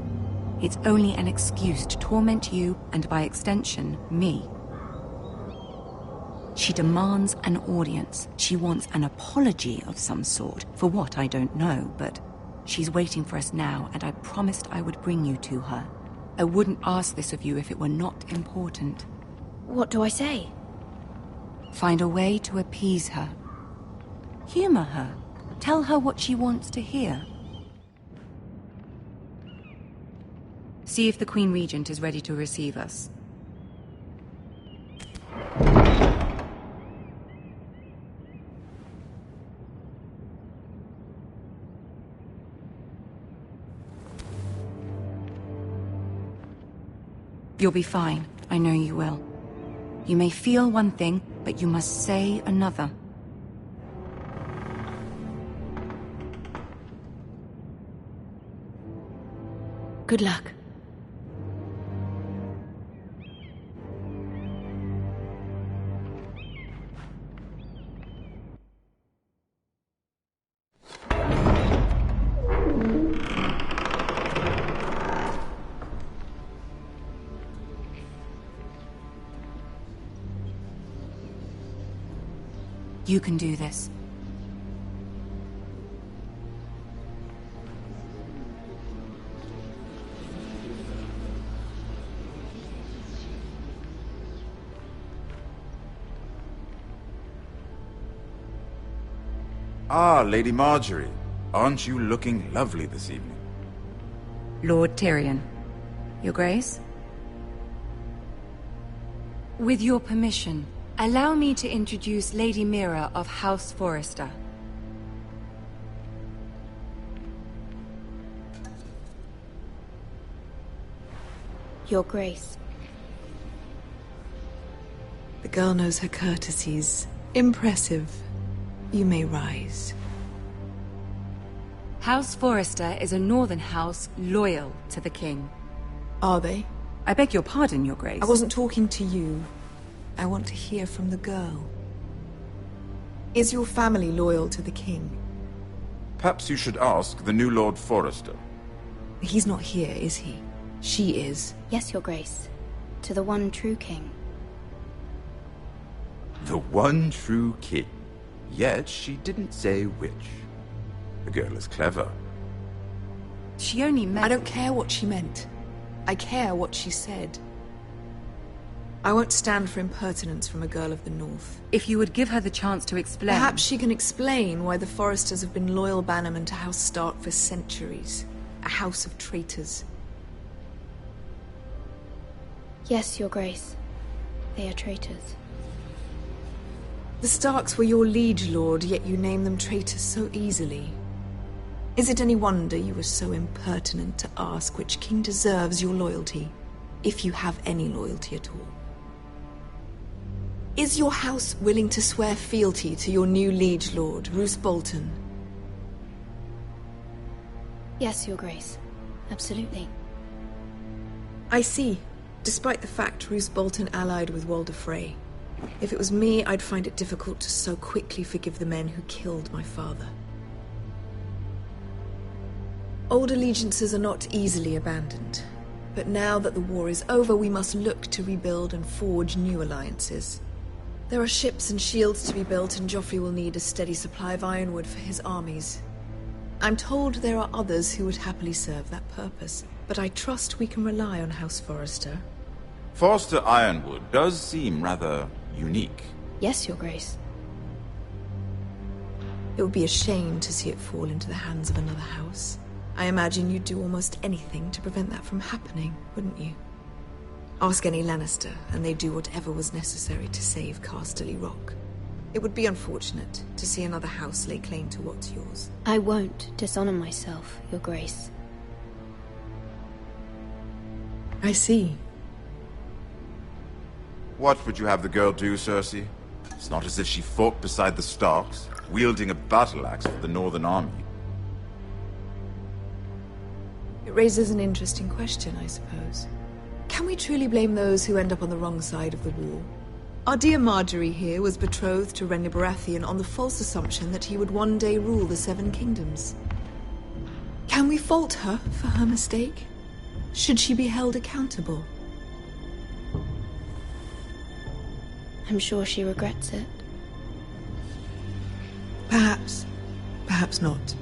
S15: It's only an excuse to torment you, and by extension, me. She demands an audience. She wants an apology of some sort, for what I don't know, but she's waiting for us now, and I promised I would bring you to her. I wouldn't ask this of you if it were not important.
S10: What do I say?
S15: Find a way to appease her. Humor her. Tell her what she wants to hear. See if the Queen Regent is ready to receive us. You'll be fine. I know you will. You may feel one thing, but you must say another.
S9: Good luck.
S15: You can do this.
S16: Ah, Lady Marjorie. Aren't you looking lovely this evening?
S15: Lord Tyrion. Your Grace? With your permission, allow me to introduce Lady Mira of House Forrester.
S10: Your Grace.
S17: The girl knows her courtesies. Impressive. You may rise.
S15: House Forrester is a northern house loyal to the king.
S17: Are they?
S15: I beg your pardon, Your Grace.
S17: I wasn't talking to you. I want to hear from the girl. Is your family loyal to the king?
S16: Perhaps you should ask the new Lord Forrester.
S17: He's not here, is he? She is.
S10: Yes, Your Grace. To the one true king.
S16: The one true king. Yet she didn't say which. The girl is clever.
S15: She only meant...
S17: I don't care what she meant. I care what she said. I won't stand for impertinence from a girl of the North.
S15: If you would give her the chance to explain...
S17: Perhaps she can explain why the Forresters have been loyal bannermen to House Stark for centuries. A house of traitors.
S10: Yes, Your Grace. They are traitors.
S17: The Starks were your liege lord, yet you name them traitors so easily. Is it any wonder you were so impertinent to ask which king deserves your loyalty, if you have any loyalty at all? Is your house willing to swear fealty to your new liege lord, Roose Bolton?
S10: Yes, Your Grace. Absolutely.
S17: I see. Despite the fact Roose Bolton allied with Walder Frey. If it was me, I'd find it difficult to so quickly forgive the men who killed my father. Old allegiances are not easily abandoned. But now that the war is over, we must look to rebuild and forge new alliances. There are ships and shields to be built, and Joffrey will need a steady supply of ironwood for his armies. I'm told there are others who would happily serve that purpose, but I trust we can rely on House Forrester.
S16: Forrester Ironwood does seem rather unique.
S10: Yes, Your Grace.
S17: It would be a shame to see it fall into the hands of another house. I imagine you'd do almost anything to prevent that from happening, wouldn't you? Ask any Lannister, and they'd do whatever was necessary to save Casterly Rock. It would be unfortunate to see another house lay claim to what's yours.
S10: I won't dishonor myself, Your Grace.
S17: I see.
S16: What would you have the girl do, Cersei? It's not as if she fought beside the Starks, wielding a battle axe for the Northern Army.
S17: It raises an interesting question, I suppose. Can we truly blame those who end up on the wrong side of the war? Our dear Marjorie here was betrothed to Renly Baratheon on the false assumption that he would one day rule the Seven Kingdoms. Can we fault her for her mistake? Should she be held accountable?
S10: I'm sure she regrets it.
S17: Perhaps. Perhaps not.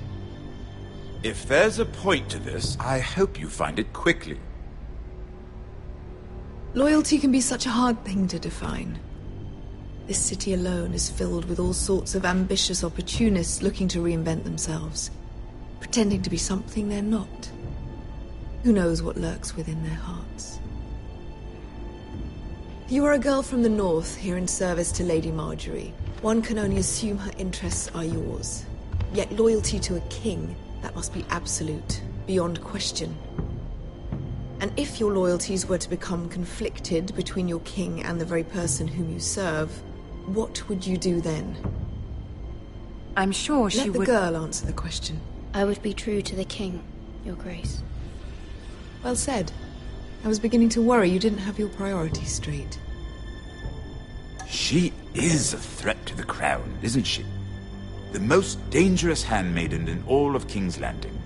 S16: If there's a point to this, I hope you find it quickly.
S17: Loyalty can be such a hard thing to define. This city alone is filled with all sorts of ambitious opportunists looking to reinvent themselves, pretending to be something they're not. Who knows what lurks within their hearts? You are a girl from the north, here in service to Lady Margaery. One can only assume her interests are yours. Yet loyalty to a king, that must be absolute, beyond question. And if your loyalties were to become conflicted between your king and the very person whom you serve, what would you do then?
S15: I'm sure she would...
S17: Let the girl answer the question.
S18: I would be true to the king, Your Grace.
S17: Well said. I was beginning to worry you didn't have your priorities straight.
S16: She is a threat to the crown, isn't she? The most dangerous handmaiden in all of King's Landing.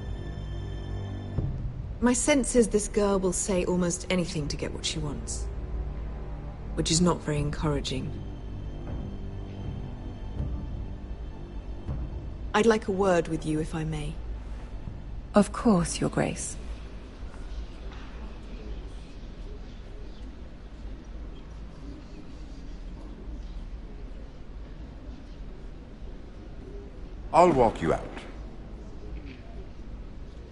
S17: My sense is this girl will say almost anything to get what she wants. Which is not very encouraging. I'd like a word with you, if I may.
S15: Of course, Your Grace.
S16: I'll walk you out.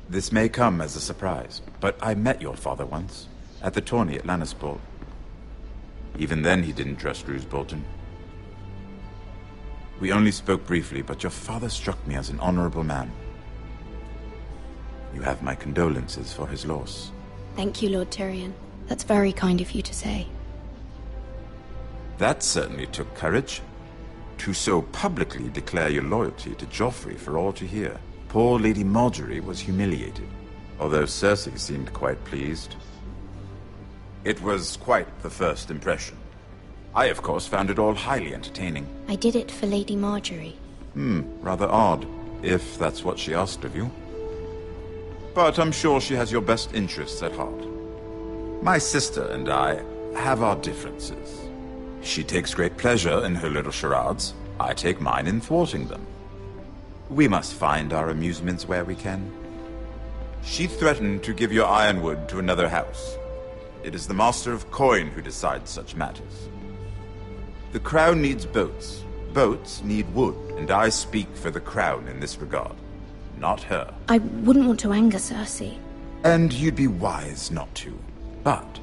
S16: This may come as a surprise, but I met your father once, at the tourney at Lannisport. Even then he didn't trust Roose Bolton. We only spoke briefly, but your father struck me as an honorable man. You have my condolences for his loss.
S18: Thank you, Lord Tyrion. That's very kind of you to say.
S16: That certainly took courage. To so publicly declare your loyalty to Joffrey for all to hear. Poor Lady Margaery was humiliated, although Cersei seemed quite pleased. It was quite the first impression. I, of course, found it all highly entertaining.
S18: I did it for Lady Margaery.
S16: Rather odd, if that's what she asked of you. But I'm sure she has your best interests at heart. My sister and I have our differences. She takes great pleasure in her little charades. I take mine in thwarting them. We must find our amusements where we can. She threatened to give your ironwood to another house. It is the Master of Coin who decides such matters. The crown needs boats. Boats need wood, and I speak for the crown in this regard, not her.
S18: I wouldn't want to anger Cersei.
S16: And you'd be wise not to. But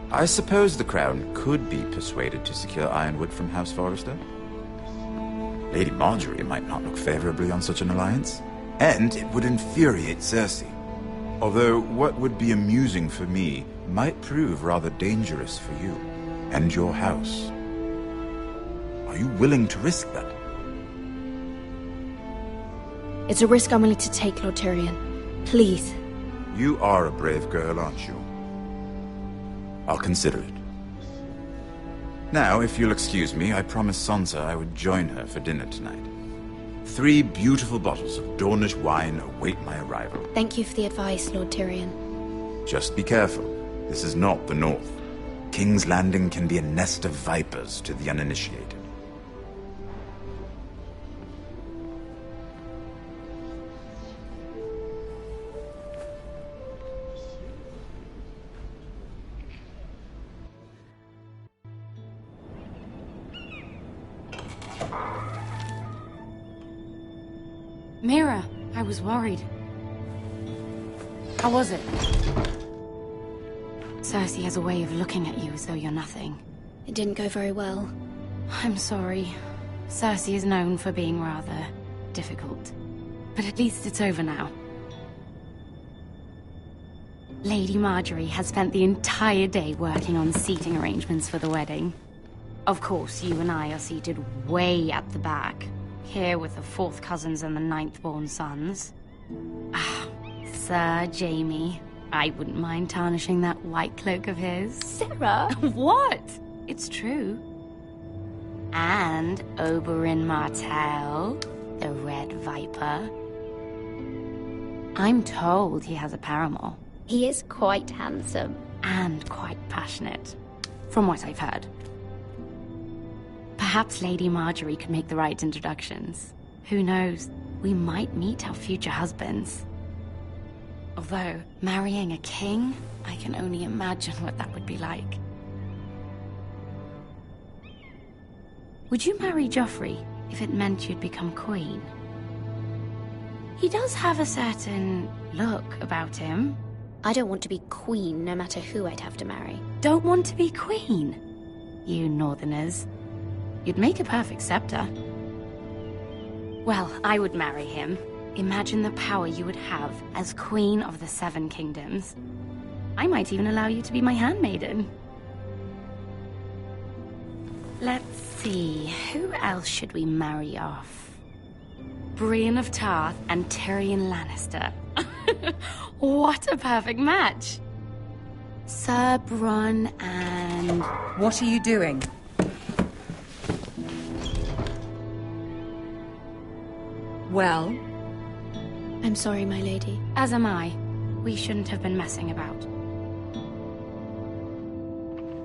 S16: I suppose the crown could be persuaded to secure ironwood from House Forrester. Lady Margaery might not look favorably on such an alliance, and it would infuriate Cersei. Although what would be amusing for me might prove rather dangerous for you and your house. Are you willing to risk that?
S18: It's a risk I'm willing to take, Lord Tyrion. Please.
S16: You are a brave girl, aren't you? I'll consider it. Now, if you'll excuse me, I promised Sansa I would join her for dinner tonight. 3 beautiful bottles of Dornish wine await my arrival.
S18: Thank you for the advice, Lord Tyrion.
S16: Just be careful. This is not the North. King's Landing can be a nest of vipers to the uninitiated.
S15: Mira, I was worried. How was it? Cersei has a way of looking at you as though you're nothing.
S18: It didn't go very well.
S15: I'm sorry. Cersei is known for being rather difficult. But at least it's over now. Lady Margaery has spent the entire day working on seating arrangements for the wedding. Of course, you and I are seated way at the back. Here with the 4th cousins and the 9th-born sons. Sir Jaime. I wouldn't mind tarnishing that white cloak of his.
S18: Sarah!
S15: What? It's true. And Oberyn Martell, the Red Viper. I'm told he has a paramour.
S18: He is quite handsome.
S15: And quite passionate, from what I've heard. Perhaps Lady Margaery could make the right introductions. Who knows? We might meet our future husbands. Although, marrying a king, I can only imagine what that would be like. Would you marry Joffrey if it meant you'd become queen? He does have a certain look about him.
S18: I don't want to be queen, no matter who I'd have to marry.
S15: Don't want to be queen? You northerners. You'd make a perfect scepter. Well, I would marry him. Imagine the power you would have as Queen of the Seven Kingdoms. I might even allow you to be my handmaiden. Let's see, who else should we marry off? Brienne of Tarth and Tyrion Lannister. What a perfect match! Sir Bronn and... What are you doing? Well?
S18: I'm sorry, my lady.
S15: As am I. We shouldn't have been messing about.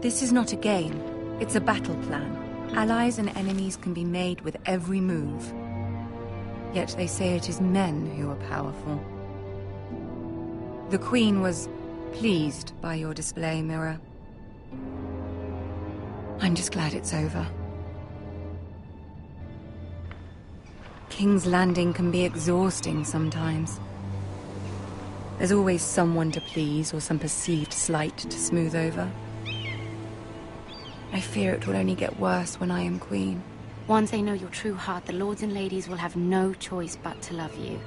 S15: This is not a game. It's a battle plan. Allies and enemies can be made with every move. Yet they say it is men who are powerful. The Queen was pleased by your display, Mira. I'm just glad it's over. King's Landing can be exhausting sometimes. There's always someone to please or some perceived slight to smooth over. I fear it will only get worse when I am queen. Once they know your true heart, the lords and ladies will have no choice but to love you.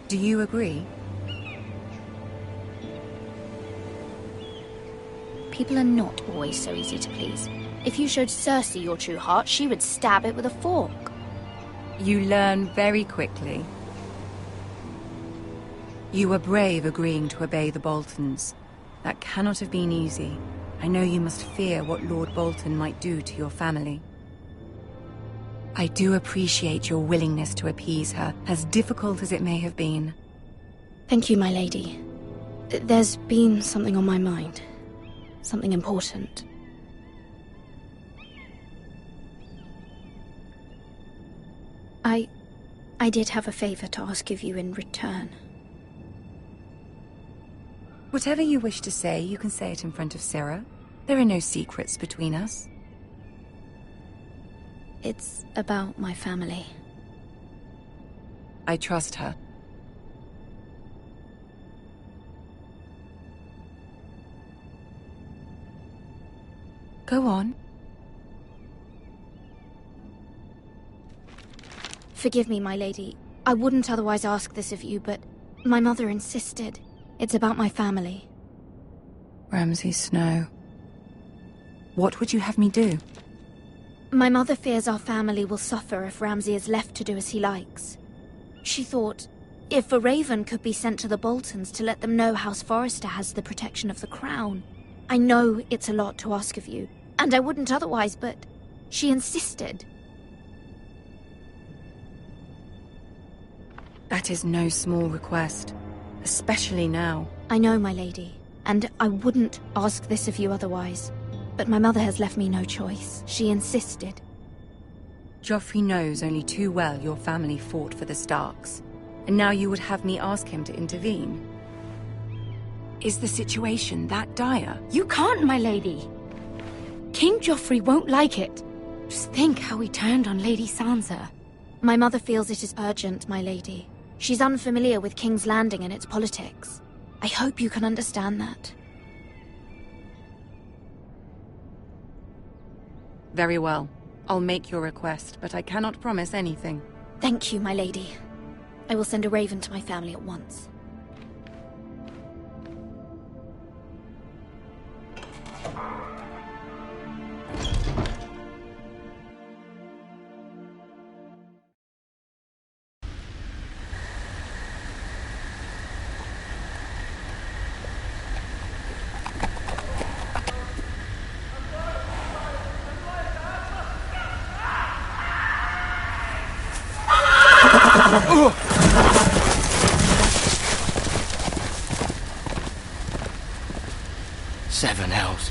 S15: Do you agree?
S18: People are not always so easy to please. If you showed Cersei your true heart, she would stab it with a fork.
S15: You learn very quickly. You were brave agreeing to obey the Boltons. That cannot have been easy. I know you must fear what Lord Bolton might do to your family. I do appreciate your willingness to appease her, as difficult as it may have been.
S18: Thank you, my lady. There's been something on my mind. Something important. I did have a favor to ask of you in return.
S15: Whatever you wish to say, you can say it in front of Sarah. There are no secrets between us.
S18: It's about my family.
S15: I trust her. Go on.
S18: Forgive me, my lady. I wouldn't otherwise ask this of you, but my mother insisted. It's about my family.
S15: Ramsay Snow. What would you have me do?
S18: My mother fears our family will suffer if Ramsay is left to do as he likes. She thought, if a raven could be sent to the Boltons to let them know House Forrester has the protection of the crown. I know it's a lot to ask of you, and I wouldn't otherwise, but she insisted.
S15: That is no small request, especially now.
S18: I know, my lady, and I wouldn't ask this of you otherwise. But my mother has left me no choice. She insisted.
S15: Joffrey knows only too well your family fought for the Starks, and now you would have me ask him to intervene. Is the situation that dire?
S18: You can't, my lady. King Joffrey won't like it.
S15: Just think how he turned on Lady Sansa.
S18: My mother feels it is urgent, my lady. She's unfamiliar with King's Landing and its politics. I hope you can understand that.
S15: Very well. I'll make your request, but I cannot promise anything.
S18: Thank you, my lady. I will send a raven to my family at once.
S7: Seven hells.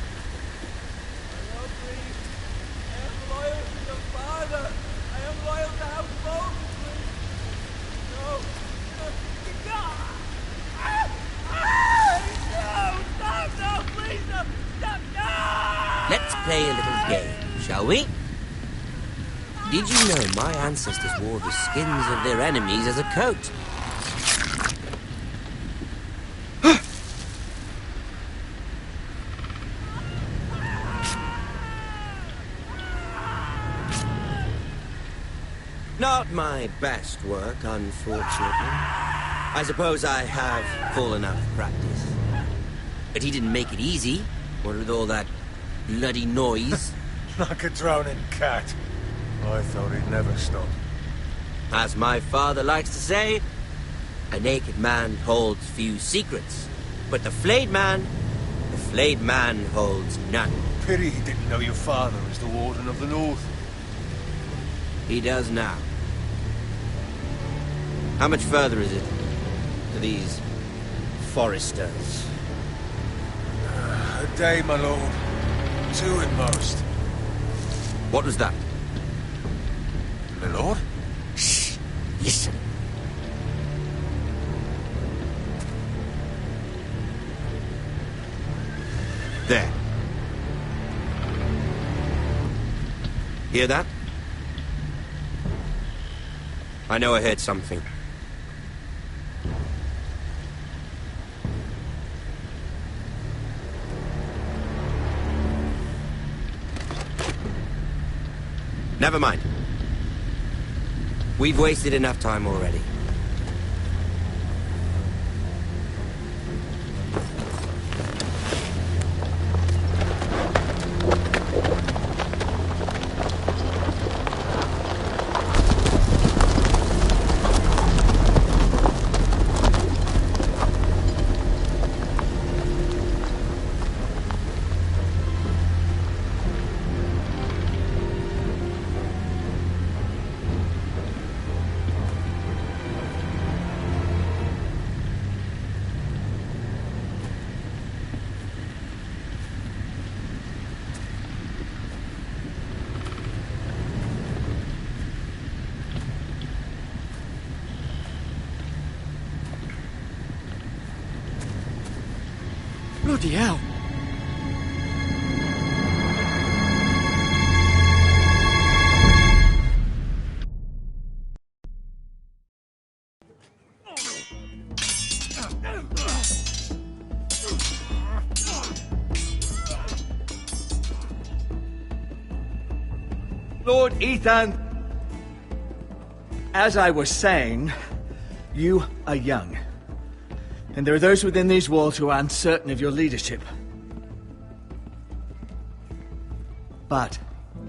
S19: Let's play a little game, shall we? Did you know my ancestors wore the skins of their enemies as a coat? Not my best work, unfortunately. I suppose I have fallen out of practice. But he didn't make it easy, what with all that bloody noise.
S6: Like a drowning cat. I thought he'd never stop.
S19: As my father likes to say, a naked man holds few secrets. But the flayed man holds none.
S6: Pity he didn't know your father was the Warden of the North.
S19: He does now. How much further is it to these Forresters?
S6: A day, my lord. 2 at most.
S19: What was that?
S6: My lord?
S19: Shh! Listen. There. Hear that? I know I heard something. Never mind. We've wasted enough time already.
S14: Bloody hell.
S8: Lord Ethan, as I was saying, you are young. And there are those within these walls who are uncertain of your leadership. But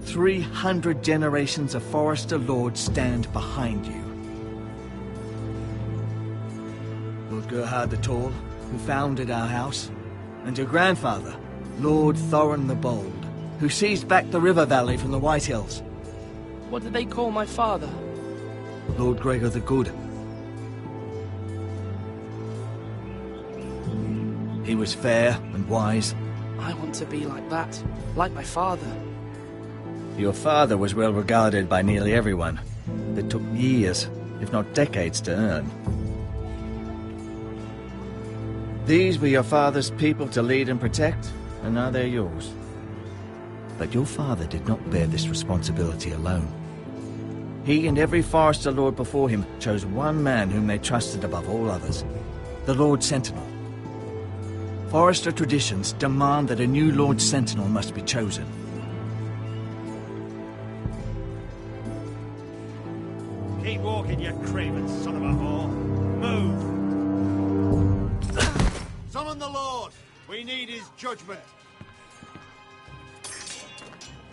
S8: 300 generations of Forrester lords stand behind you. Lord Gerhard the Tall, who founded our house, and your grandfather, Lord Thorin the Bold, who seized back the river valley from the White Hills.
S13: What did they call my father?
S8: Lord Gregor the Good. He was fair and wise.
S13: I want to be like that, like my father.
S8: Your father was well regarded by nearly everyone. It took years, if not decades, to earn. These were your father's people to lead and protect, and now they're yours. But your father did not bear this responsibility alone. He and every Forrester Lord before him chose one man whom they trusted above all others, the Lord Sentinel. Forrester traditions demand that a new Lord Sentinel must be chosen.
S11: Keep walking, you craven son of a whore. Move!
S5: Summon the Lord! We need his judgment.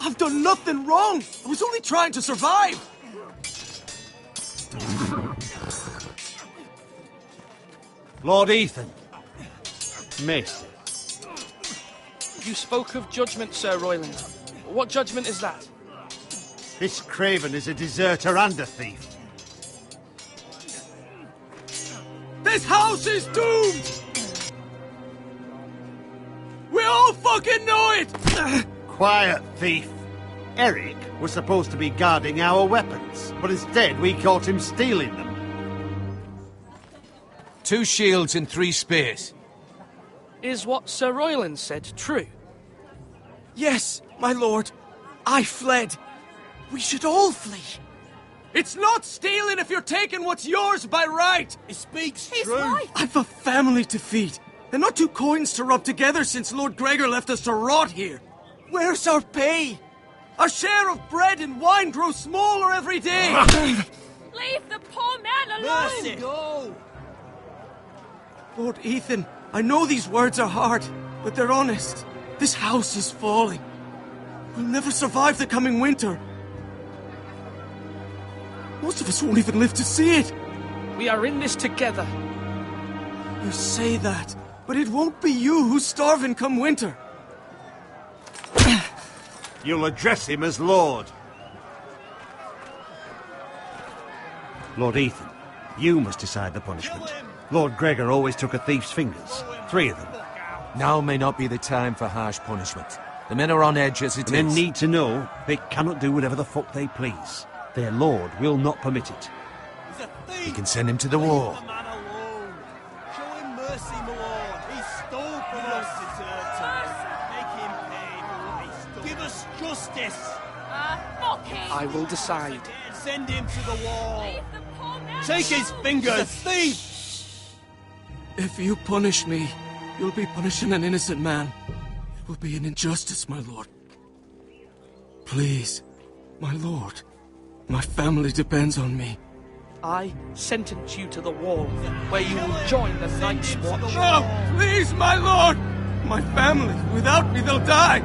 S14: I've done nothing wrong! I was only trying to survive!
S11: Lord Ethan. Maester.
S13: You spoke of judgment, Sir Royland. What judgment is that?
S11: This craven is a deserter and a thief.
S14: This house is doomed! We all fucking know it!
S11: Quiet, thief. Eric was supposed to be guarding our weapons, but instead we caught him stealing them.
S3: 2 shields and 3 spears.
S13: Is what Sir Royland said true?
S14: Yes, my lord. I fled. We should all flee. It's not stealing if you're taking what's yours by right.
S7: He speaks
S18: He's
S7: true.
S18: right.
S14: I've a family to feed. And not two coins to rub together since Lord Gregor left us to rot here. Where's our pay? Our share of bread and wine grows smaller every day.
S18: Leave the poor man alone!
S7: Mercy. Go.
S14: Lord Ethan, I know these words are hard, but they're honest. This house is falling. We'll never survive the coming winter. Most of us won't even live to see it.
S13: We are in this together.
S14: You say that, but it won't be you who's starving come winter.
S11: You'll address him as Lord. Lord Ethan, you must decide the punishment. Lord Gregor always took a thief's fingers. 3 of them.
S6: Now may not be the time for harsh punishment. The men are on edge as it is.
S11: Men need to know they cannot do whatever the fuck they please. Their lord will not permit it.
S6: We can send him to the wall.
S7: Show him mercy, my lord. He stole from us. Make him pay for what he stole. Give us justice.
S18: Fuck him!
S13: I will decide.
S7: Send him to the wall.
S18: Leave the poor man
S7: Take his
S18: alone.
S7: fingers. He's a thief.
S14: If you punish me, you'll be punishing an innocent man. It will be an injustice, my lord. Please, my lord. My family depends on me.
S13: I sentence you to the wall, where you will join the Night's Watch.
S14: No, please, my lord! My family, without me, they'll die!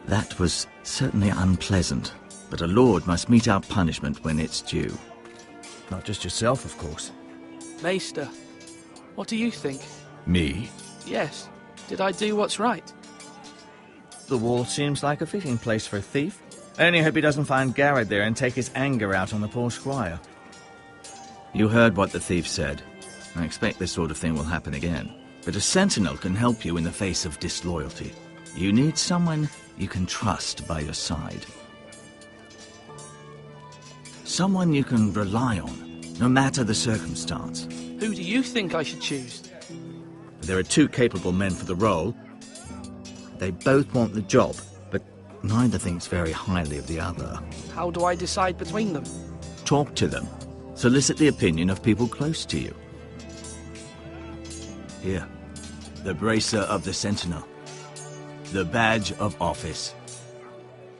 S8: That was certainly unpleasant, but a lord must mete out punishment when it's due.
S7: Not just yourself, of course.
S13: Maester, what do you think?
S8: Me?
S13: Yes. Did I do what's right?
S8: The wall seems like a fitting place for a thief. I only hope he doesn't find Garrett there and take his anger out on the poor squire. You heard what the thief said. I expect this sort of thing will happen again. But a sentinel can help you in the face of disloyalty. You need someone you can trust by your side. Someone you can rely on, no matter the circumstance.
S13: Who do you think I should choose?
S8: There are 2 capable men for the role. They both want the job, but neither thinks very highly of the other.
S13: How do I decide between them?
S8: Talk to them. Solicit the opinion of people close to you. Here, the bracer of the Sentinel. The badge of office.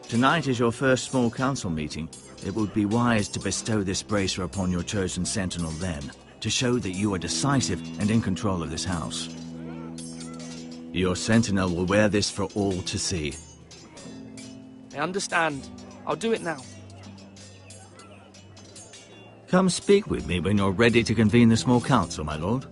S8: Tonight is your first small council meeting. It would be wise to bestow this bracer upon your chosen sentinel then, to show that you are decisive and in control of this house. Your sentinel will wear this for all to see.
S13: I understand. I'll do it now.
S8: Come speak with me when you're ready to convene the small council, my lord.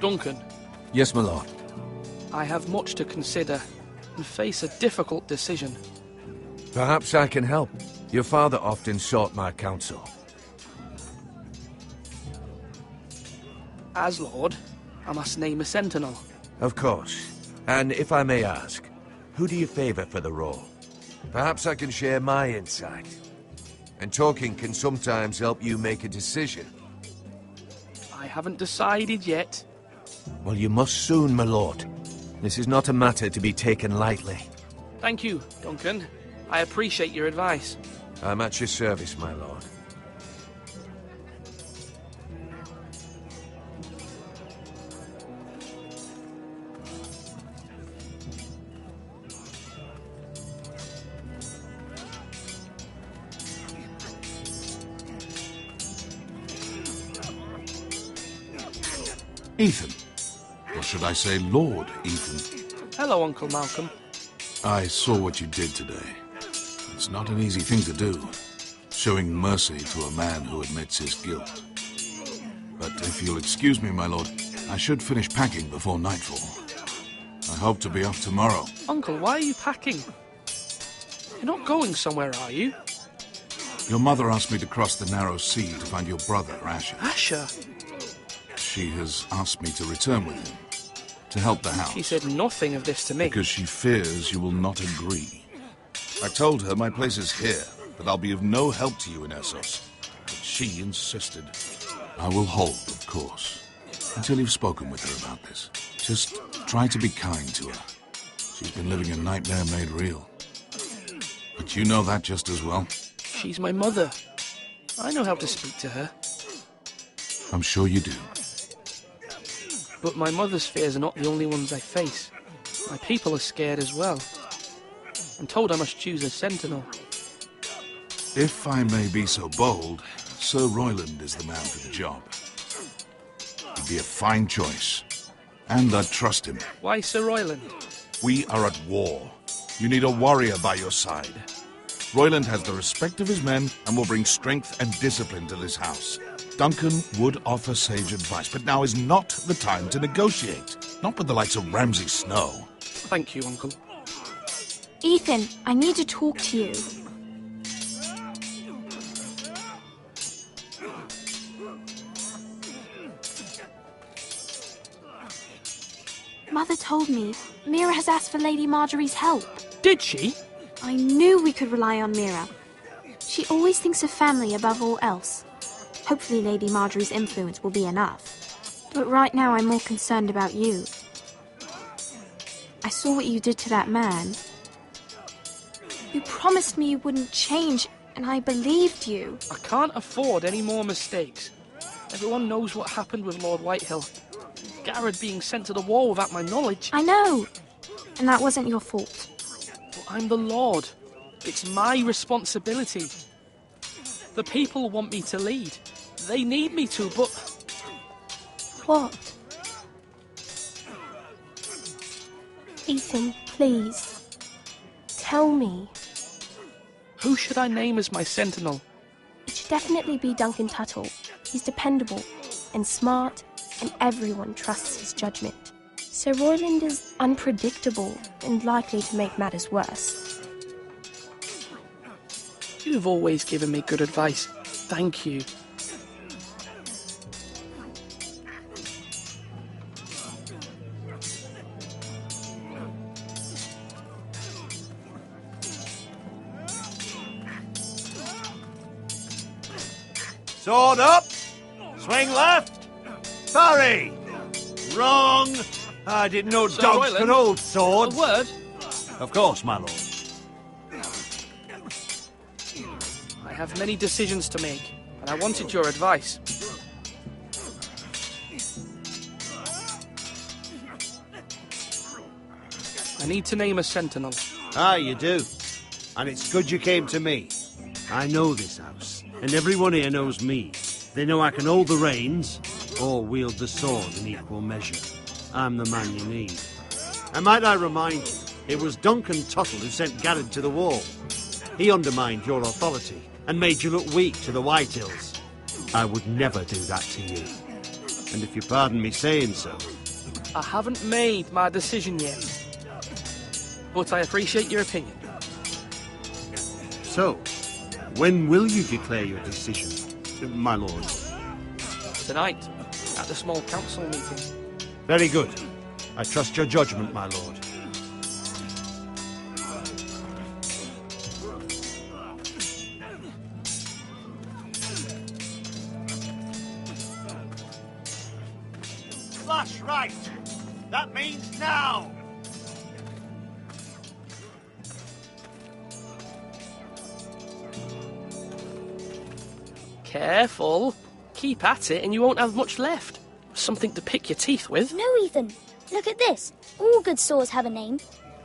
S13: Duncan.
S6: Yes, my lord.
S13: I have much to consider and face a difficult decision.
S6: Perhaps I can help. Your father often sought my counsel.
S13: As Lord, I must name a sentinel.
S6: Of course. And if I may ask, who do you favor for the role? Perhaps I can share my insight. And talking can sometimes help you make a decision.
S13: I haven't decided yet.
S6: Well, you must soon, my lord. This is not a matter to be taken lightly.
S13: Thank you, Duncan. I appreciate your advice.
S6: I'm at your service, my lord. Ethan. Or should I say Lord Ethan?
S13: Hello, Uncle Malcolm.
S6: I saw what you did today. It's not an easy thing to do, showing mercy to a man who admits his guilt. But if you'll excuse me, my lord, I should finish packing before nightfall. I hope to be off tomorrow.
S13: Uncle, why are you packing? You're not going somewhere, are you?
S6: Your mother asked me to cross the narrow sea to find your brother, Asher.
S13: Asher?
S6: She has asked me to return with him, to help the house.
S13: She said nothing of this to me.
S6: Because she fears you will not agree. I told her my place is here, but I'll be of no help to you in Essos. But she insisted. I will hold, of course, until you've spoken with her about this. Just try to be kind to her. She's been living a nightmare made real. But you know that just as well.
S13: She's my mother. I know how to speak to her.
S6: I'm sure you do.
S13: But my mother's fears are not the only ones I face. My people are scared as well. I'm told I must choose a sentinel.
S6: If I may be so bold, Sir Royland is the man for the job. He'd be a fine choice. And I'd trust him.
S13: Why Sir Royland?
S6: We are at war. You need a warrior by your side. Royland has the respect of his men and will bring strength and discipline to this house. Duncan would offer sage advice, but now is not the time to negotiate. Not with the likes of Ramsay Snow.
S13: Thank you, Uncle.
S10: Ethan, I need to talk to you. Mother told me Mira has asked for Lady Marjorie's help.
S13: Did she?
S10: I knew we could rely on Mira. She always thinks of family above all else. Hopefully Lady Marjorie's influence will be enough. But right now I'm more concerned about you. I saw what you did to that man. You promised me you wouldn't change, and I believed you.
S13: I can't afford any more mistakes. Everyone knows what happened with Lord Whitehill. Garrett being sent to the war without my knowledge.
S10: I know. And that wasn't your fault.
S13: But I'm the Lord. It's my responsibility. The people want me to lead. They need me to, but...
S10: What? Ethan, please. Tell me.
S13: Who should I name as my sentinel?
S10: It should definitely be Duncan Tuttle. He's dependable and smart, and everyone trusts his judgment. Sir Royland is unpredictable and likely to make matters worse.
S13: You've always given me good advice. Thank you.
S11: Sword up! Swing left! Parry! Wrong! I didn't know
S13: Sir
S11: dogs
S13: Royland,
S11: could hold swords.
S13: A word?
S11: Of course, my lord.
S13: I have many decisions to make, and I wanted your advice. I need to name a sentinel.
S11: Ah, you do. And it's good you came to me. I know this house, and everyone here knows me. They know I can hold the reins, or wield the sword in equal measure. I'm the man you need. And might I remind you, it was Duncan Tuttle who sent Garrett to the wall. He undermined your authority, and made you look weak to the Whitehills. I would never do that to you. And if you pardon me saying so...
S13: I haven't made my decision yet. But I appreciate your opinion.
S11: So, when will you declare your decision, my lord?
S13: Tonight, at the small council meeting.
S11: Very good. I trust your judgment, my lord. Flash right! That means now!
S13: Careful. Keep at it and you won't have much left. Something to pick your teeth with.
S12: No, Ethan. Look at this. All good swords have a name.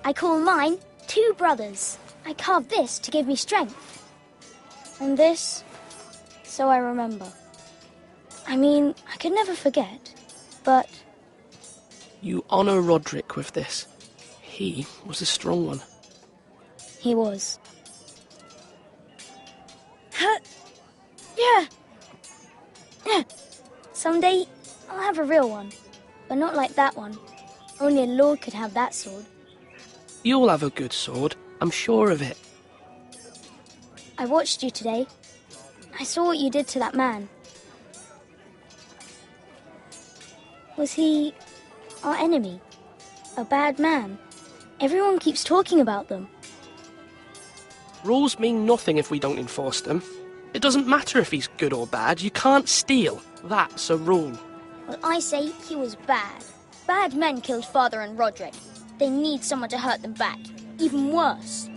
S12: I call mine Two Brothers. I carved this to give me strength. And this, so I remember. I mean, I could never forget. But...
S13: You honor Roderick with this. He was a strong one.
S12: He was. Yeah. Someday, I'll have a real one. But not like that one. Only a lord could have that sword.
S13: You'll have a good sword, I'm sure of it.
S12: I watched you today. I saw what you did to that man. Was he our enemy? A bad man? Everyone keeps talking about them.
S13: Rules mean nothing if we don't enforce them. It doesn't matter if he's good or bad, you can't steal. That's a rule.
S12: Well, I say he was bad. Bad men killed Father and Roderick. They need someone to hurt them back. Even worse.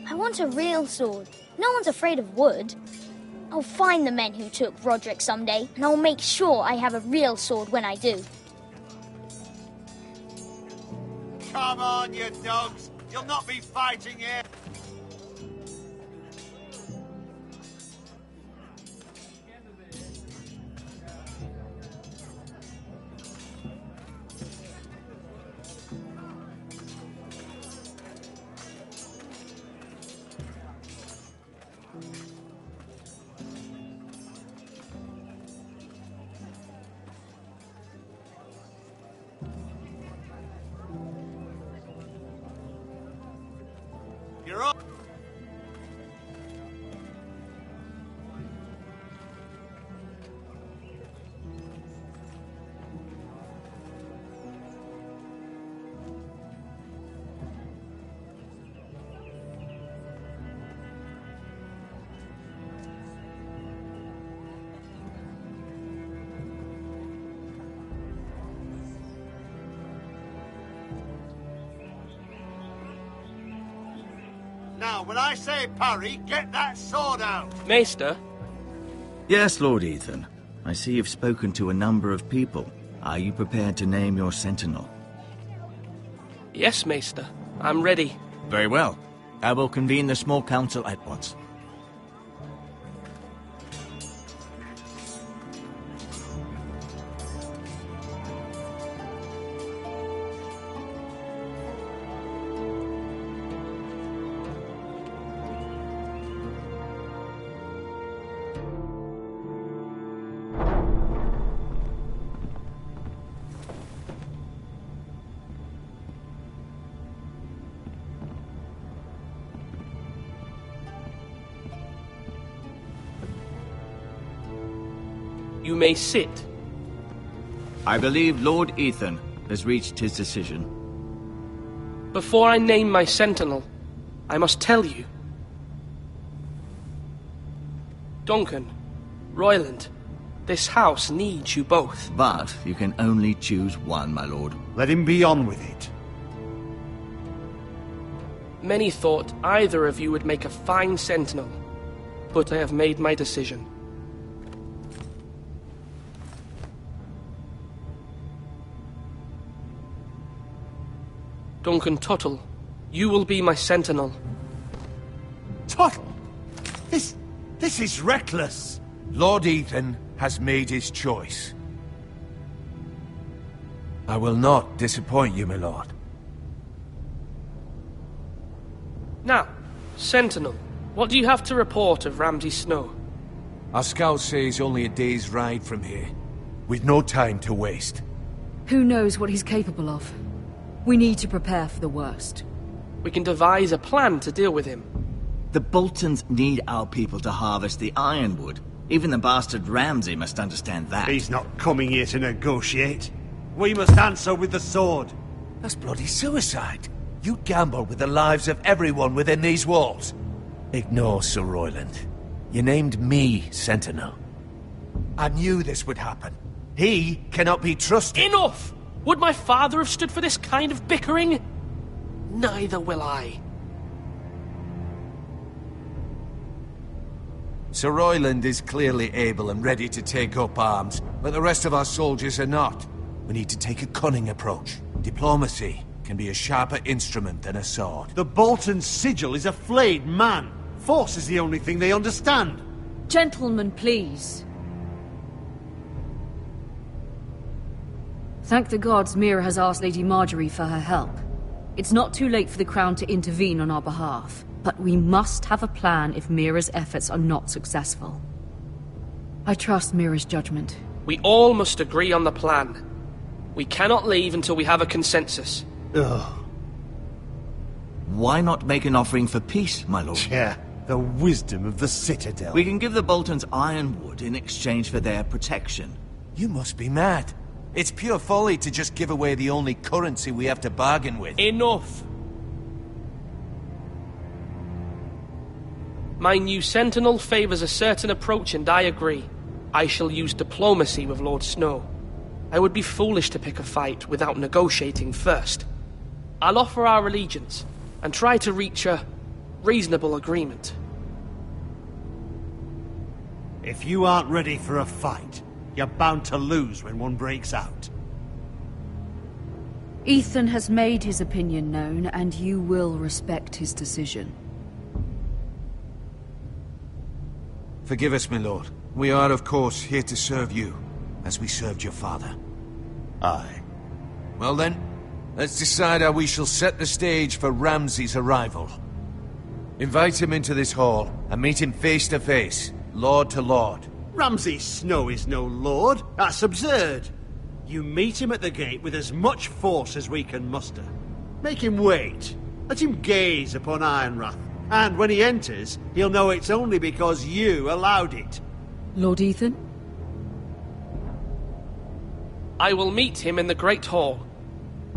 S12: I want a real sword. No one's afraid of wood. I'll find the men who took Roderick someday, and I'll make sure I have a real sword when I do.
S20: Come on, you dogs. You'll not be fighting here. You're up. Now, when I say parry, get that sword out.
S13: Maester?
S8: Yes, Lord Ethan. I see you've spoken to a number of people. Are you prepared to name your sentinel?
S13: Yes, Maester. I'm ready.
S8: Very well. I will convene the small council at once.
S13: You may sit.
S8: I believe Lord Ethan has reached his decision.
S13: Before I name my sentinel, I must tell you. Duncan, Royland, this house needs you both.
S8: But you can only choose one, my lord.
S11: Let him be on with it.
S13: Many thought either of you would make a fine sentinel, but I have made my decision. Duncan Tuttle, you will be my sentinel.
S11: Tuttle! This is reckless!
S6: Lord Ethan has made his choice. I will not disappoint you, my lord.
S13: Now, sentinel, what do you have to report of Ramsay Snow?
S6: Our scouts say he's only a day's ride from here, with no time to waste.
S9: Who knows what he's capable of? We need to prepare for the worst.
S13: We can devise a plan to deal with him.
S8: The Boltons need our people to harvest the ironwood. Even the bastard Ramsay must understand that.
S11: He's not coming here to negotiate. We must answer with the sword.
S6: That's bloody suicide. You'd gamble with the lives of everyone within these walls. Ignore Sir Royland. You named me Sentinel. I knew this would happen. He cannot be trusted.
S13: Enough! Would my father have stood for this kind of bickering? Neither will I.
S6: Sir Royland is clearly able and ready to take up arms, but the rest of our soldiers are not. We need to take a cunning approach. Diplomacy can be a sharper instrument than a sword.
S11: The Bolton sigil is a flayed man. Force is the only thing they understand.
S9: Gentlemen, please. Thank the gods Mira has asked Lady Marjorie for her help. It's not too late for the Crown to intervene on our behalf, but we must have a plan if Mira's efforts are not successful. I trust Mira's judgment.
S13: We all must agree on the plan. We cannot leave until we have a consensus.
S11: Ugh.
S8: Why not make an offering for peace, my lord?
S11: Yeah, the wisdom of the Citadel.
S8: We can give the Boltons ironwood in exchange for their protection.
S6: You must be mad. It's pure folly to just give away the only currency we have to bargain with.
S13: Enough! My new sentinel favours a certain approach, and I agree. I shall use diplomacy with Lord Snow. I would be foolish to pick a fight without negotiating first. I'll offer our allegiance, and try to reach a reasonable agreement.
S11: If you aren't ready for a fight, you're bound to lose when one breaks out.
S9: Ethan has made his opinion known, and you will respect his decision.
S6: Forgive us, my lord. We are, of course, here to serve you, as we served your father.
S11: Aye.
S6: Well then, let's decide how we shall set the stage for Ramsay's arrival. Invite him into this hall, and meet him face to face, lord to lord.
S11: Ramsay Snow is no lord. That's absurd. You meet him at the gate with as much force as we can muster. Make him wait. Let him gaze upon Ironrath. And when he enters, he'll know it's only because you allowed it.
S9: Lord Ethan?
S13: I will meet him in the Great Hall.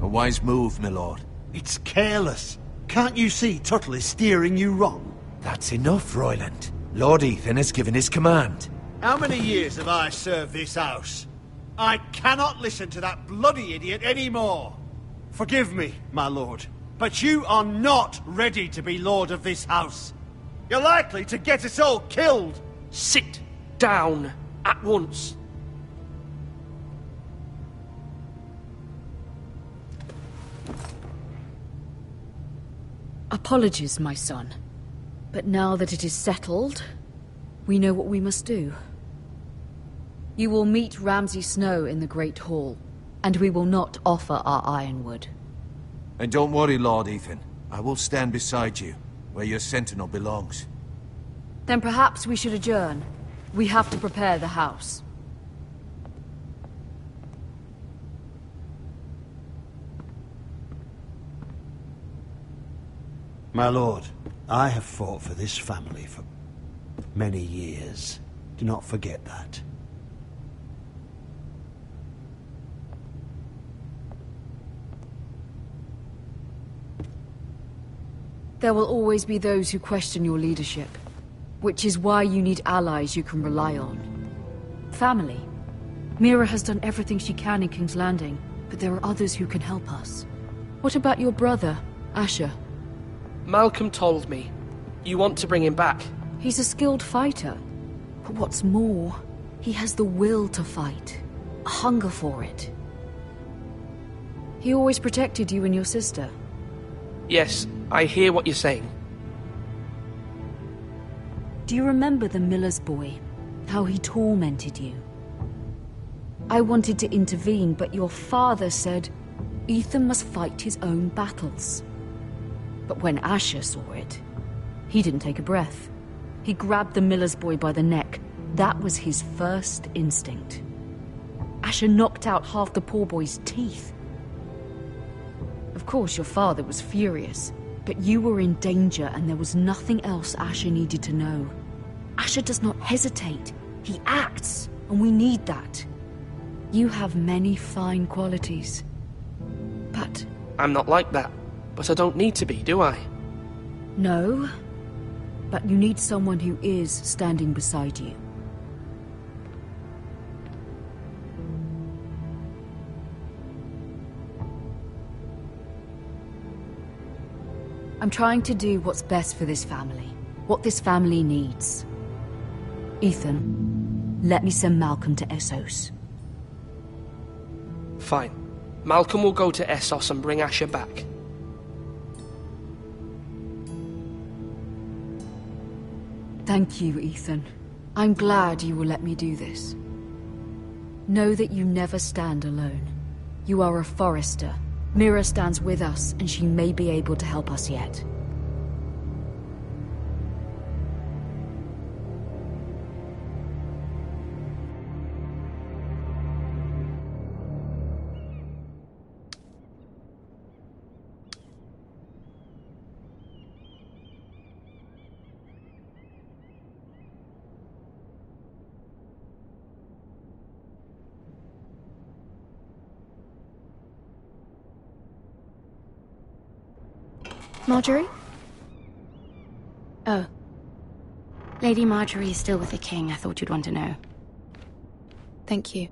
S6: A wise move, my lord.
S11: It's careless. Can't you see Tuttle is steering you wrong?
S6: That's enough, Royland. Lord Ethan has given his command.
S11: How many years have I served this house? I cannot listen to that bloody idiot anymore. Forgive me, my lord, but you are not ready to be lord of this house. You're likely to get us all killed.
S13: Sit down at once.
S9: Apologies, my son. But now that it is settled, we know what we must do. You will meet Ramsay Snow in the Great Hall, and we will not offer our ironwood.
S6: And don't worry, Lord Ethan. I will stand beside you, where your sentinel belongs.
S9: Then perhaps we should adjourn. We have to prepare the house.
S11: My lord, I have fought for this family for many years. Do not forget that.
S9: There will always be those who question your leadership, which is why you need allies you can rely on. Family. Mira has done everything she can in King's Landing, but there are others who can help us. What about your brother, Asher?
S13: Malcolm told me. You want to bring him back?
S9: He's a skilled fighter. But what's more, he has the will to fight. A hunger for it. He always protected you and your sister.
S13: Yes, I hear what you're saying.
S9: Do you remember the miller's boy? How he tormented you? I wanted to intervene, but your father said Ethan must fight his own battles. But when Asher saw it, he didn't take a breath. He grabbed the miller's boy by the neck. That was his first instinct. Asher knocked out half the poor boy's teeth. Of course, your father was furious, but you were in danger and there was nothing else Asher needed to know. Asher does not hesitate. He acts, and we need that. You have many fine qualities, but...
S13: I'm not like that, but I don't need to be, do I?
S9: No, but you need someone who is standing beside you. I'm trying to do what's best for this family, what this family needs. Ethan, let me send Malcolm to Essos.
S13: Fine. Malcolm will go to Essos and bring Asher back.
S9: Thank you, Ethan. I'm glad you will let me do this. Know that you never stand alone. You are a Forrester. Mira stands with us, and she may be able to help us yet.
S18: Marjorie? Oh.
S15: Lady Marjorie is still with the king. I thought you'd want to know.
S18: Thank you.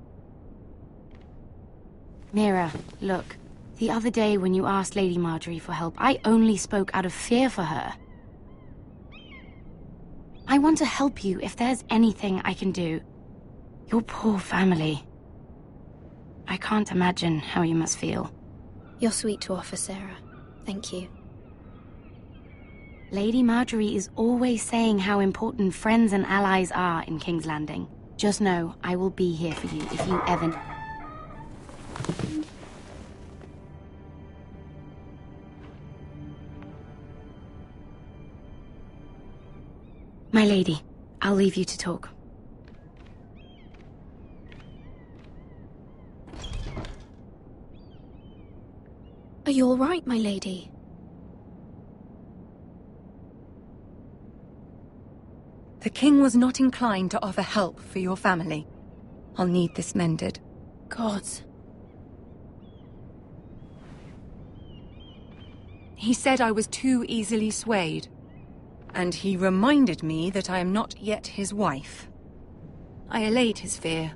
S15: Mira, look. The other day when you asked Lady Marjorie for help, I only spoke out of fear for her. I want to help you if there's anything I can do. Your poor family. I can't imagine how you must feel.
S18: You're sweet to offer, Sarah. Thank you.
S15: Lady Marjorie is always saying how important friends and allies are in King's Landing. Just know, I will be here for you if you ever... My lady, I'll leave you to talk.
S18: Are you all right, my lady?
S15: The king was not inclined to offer help for your family. I'll need this mended.
S18: Gods.
S15: He said I was too easily swayed. And he reminded me that I am not yet his wife. I allayed his fear.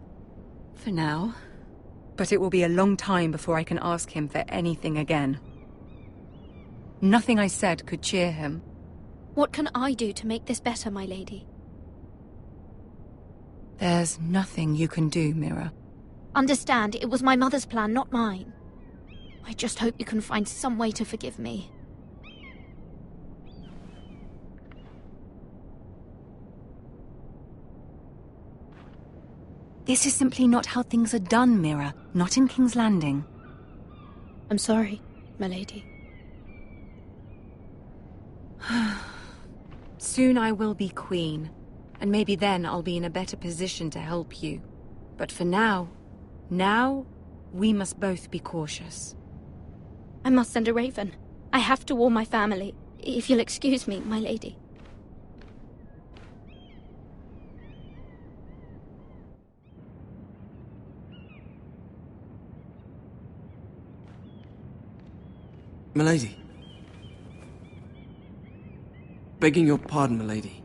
S15: For now. But it will be a long time before I can ask him for anything again. Nothing I said could cheer him.
S18: What can I do to make this better, my lady?
S15: There's nothing you can do, Mira.
S18: Understand, it was my mother's plan, not mine. I just hope you can find some way to forgive me.
S15: This is simply not how things are done, Mira. Not in King's Landing.
S18: I'm sorry, my lady.
S15: Soon I will be queen, and maybe then I'll be in a better position to help you. But for now, we must both be cautious.
S18: I must send a raven. I have to warn my family. If you'll excuse me, my lady.
S14: Milady. Begging your pardon, milady.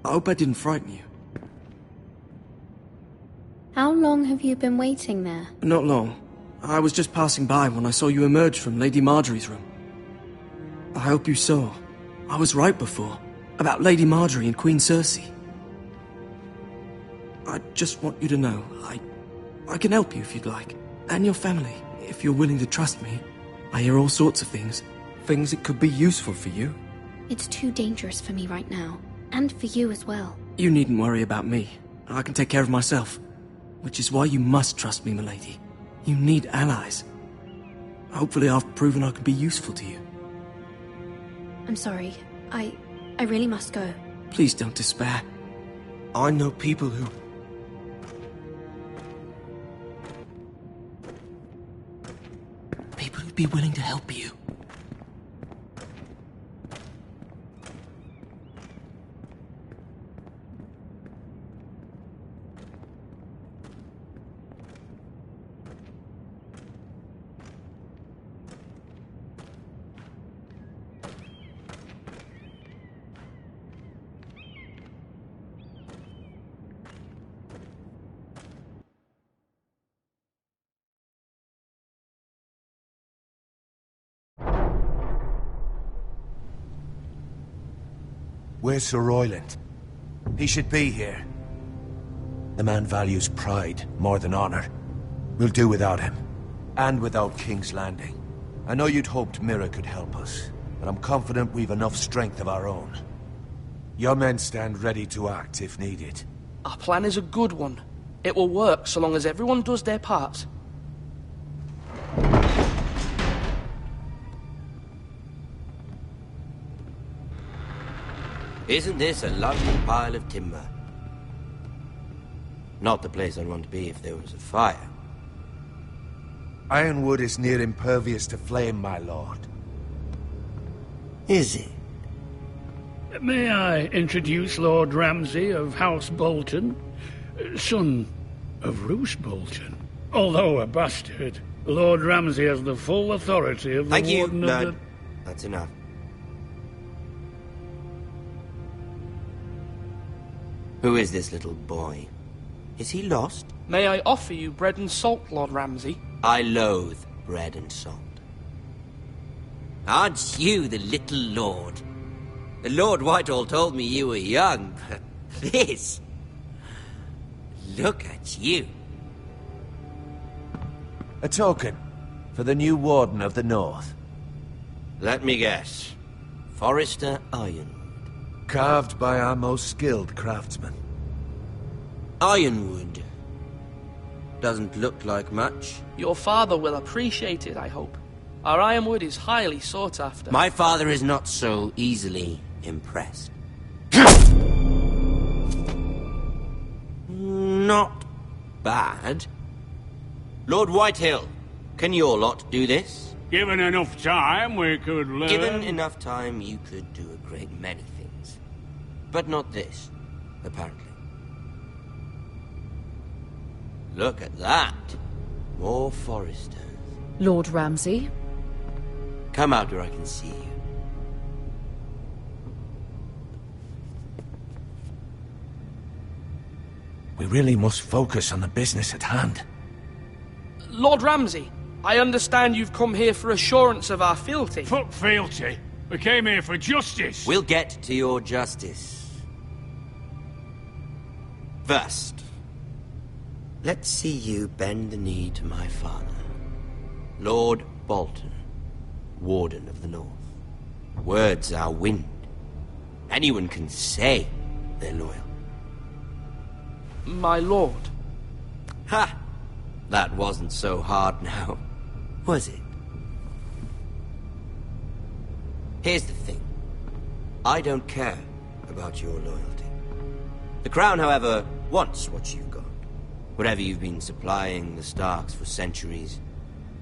S14: I hope I didn't frighten you.
S18: How long have you been waiting there?
S14: Not long. I was just passing by when I saw you emerge from Lady Marjorie's room. I hope you saw. I was right before. About Lady Marjorie and Queen Cersei. I just want you to know, I can help you if you'd like. And your family, if you're willing to trust me. I hear all sorts of things. Things that could be useful for you.
S18: It's too dangerous for me right now. And for you as well.
S14: You needn't worry about me. I can take care of myself. Which is why you must trust me, milady. You need allies. Hopefully I've proven I can be useful to you.
S18: I'm sorry. I really must go.
S14: Please don't despair. I know people who... People who'd be willing to help you.
S6: Where's Sir Royland? He should be here. The man values pride more than honor. We'll do without him. And without King's Landing. I know you'd hoped Mira could help us, but I'm confident we've enough strength of our own. Your men stand ready to act if needed.
S13: Our plan is a good one. It will work so long as everyone does their part.
S19: Isn't this a lovely pile of timber? Not the place I'd want to be if there was a fire.
S6: Ironwood is near impervious to flame, my lord.
S19: Is it?
S2: May I introduce Lord Ramsay of House Bolton, son of Roose Bolton? Although a bastard, Lord Ramsay has the full authority of the
S19: Thank you,
S2: Warden of
S19: Lord.
S2: the...
S19: That's enough. Who is this little boy? Is he lost?
S13: May I offer you bread and salt, Lord Ramsay?
S19: I loathe bread and salt. Aren't you the little lord? The Lord Whitehall told me you were young, but this... Look at you.
S6: A token for the new Warden of the North.
S19: Let me guess. Forrester Ironwood.
S6: Carved by our most skilled craftsmen.
S19: Ironwood. Doesn't look like much.
S13: Your father will appreciate it, I hope. Our ironwood is highly sought after.
S19: My father is not so easily impressed. Not bad. Lord Whitehill, can your lot do this?
S2: Given enough time, we could learn...
S19: Given enough time, you could do a great many things. But not this, apparently. Look at that. More Foresters.
S9: Lord Ramsay?
S19: Come out where I can see you.
S6: We really must focus on the business at hand.
S13: Lord Ramsay, I understand you've come here for assurance of our fealty.
S2: Fuck fealty. We came here for justice.
S19: We'll get to your justice. First, let's see you bend the knee to my father, Lord Bolton, Warden of the North. Words are wind. Anyone can say they're loyal.
S13: My lord.
S19: Ha! That wasn't so hard now, was it? Here's the thing. I don't care about your loyalty. The Crown, however, wants what you've got. Whatever you've been supplying the Starks for centuries.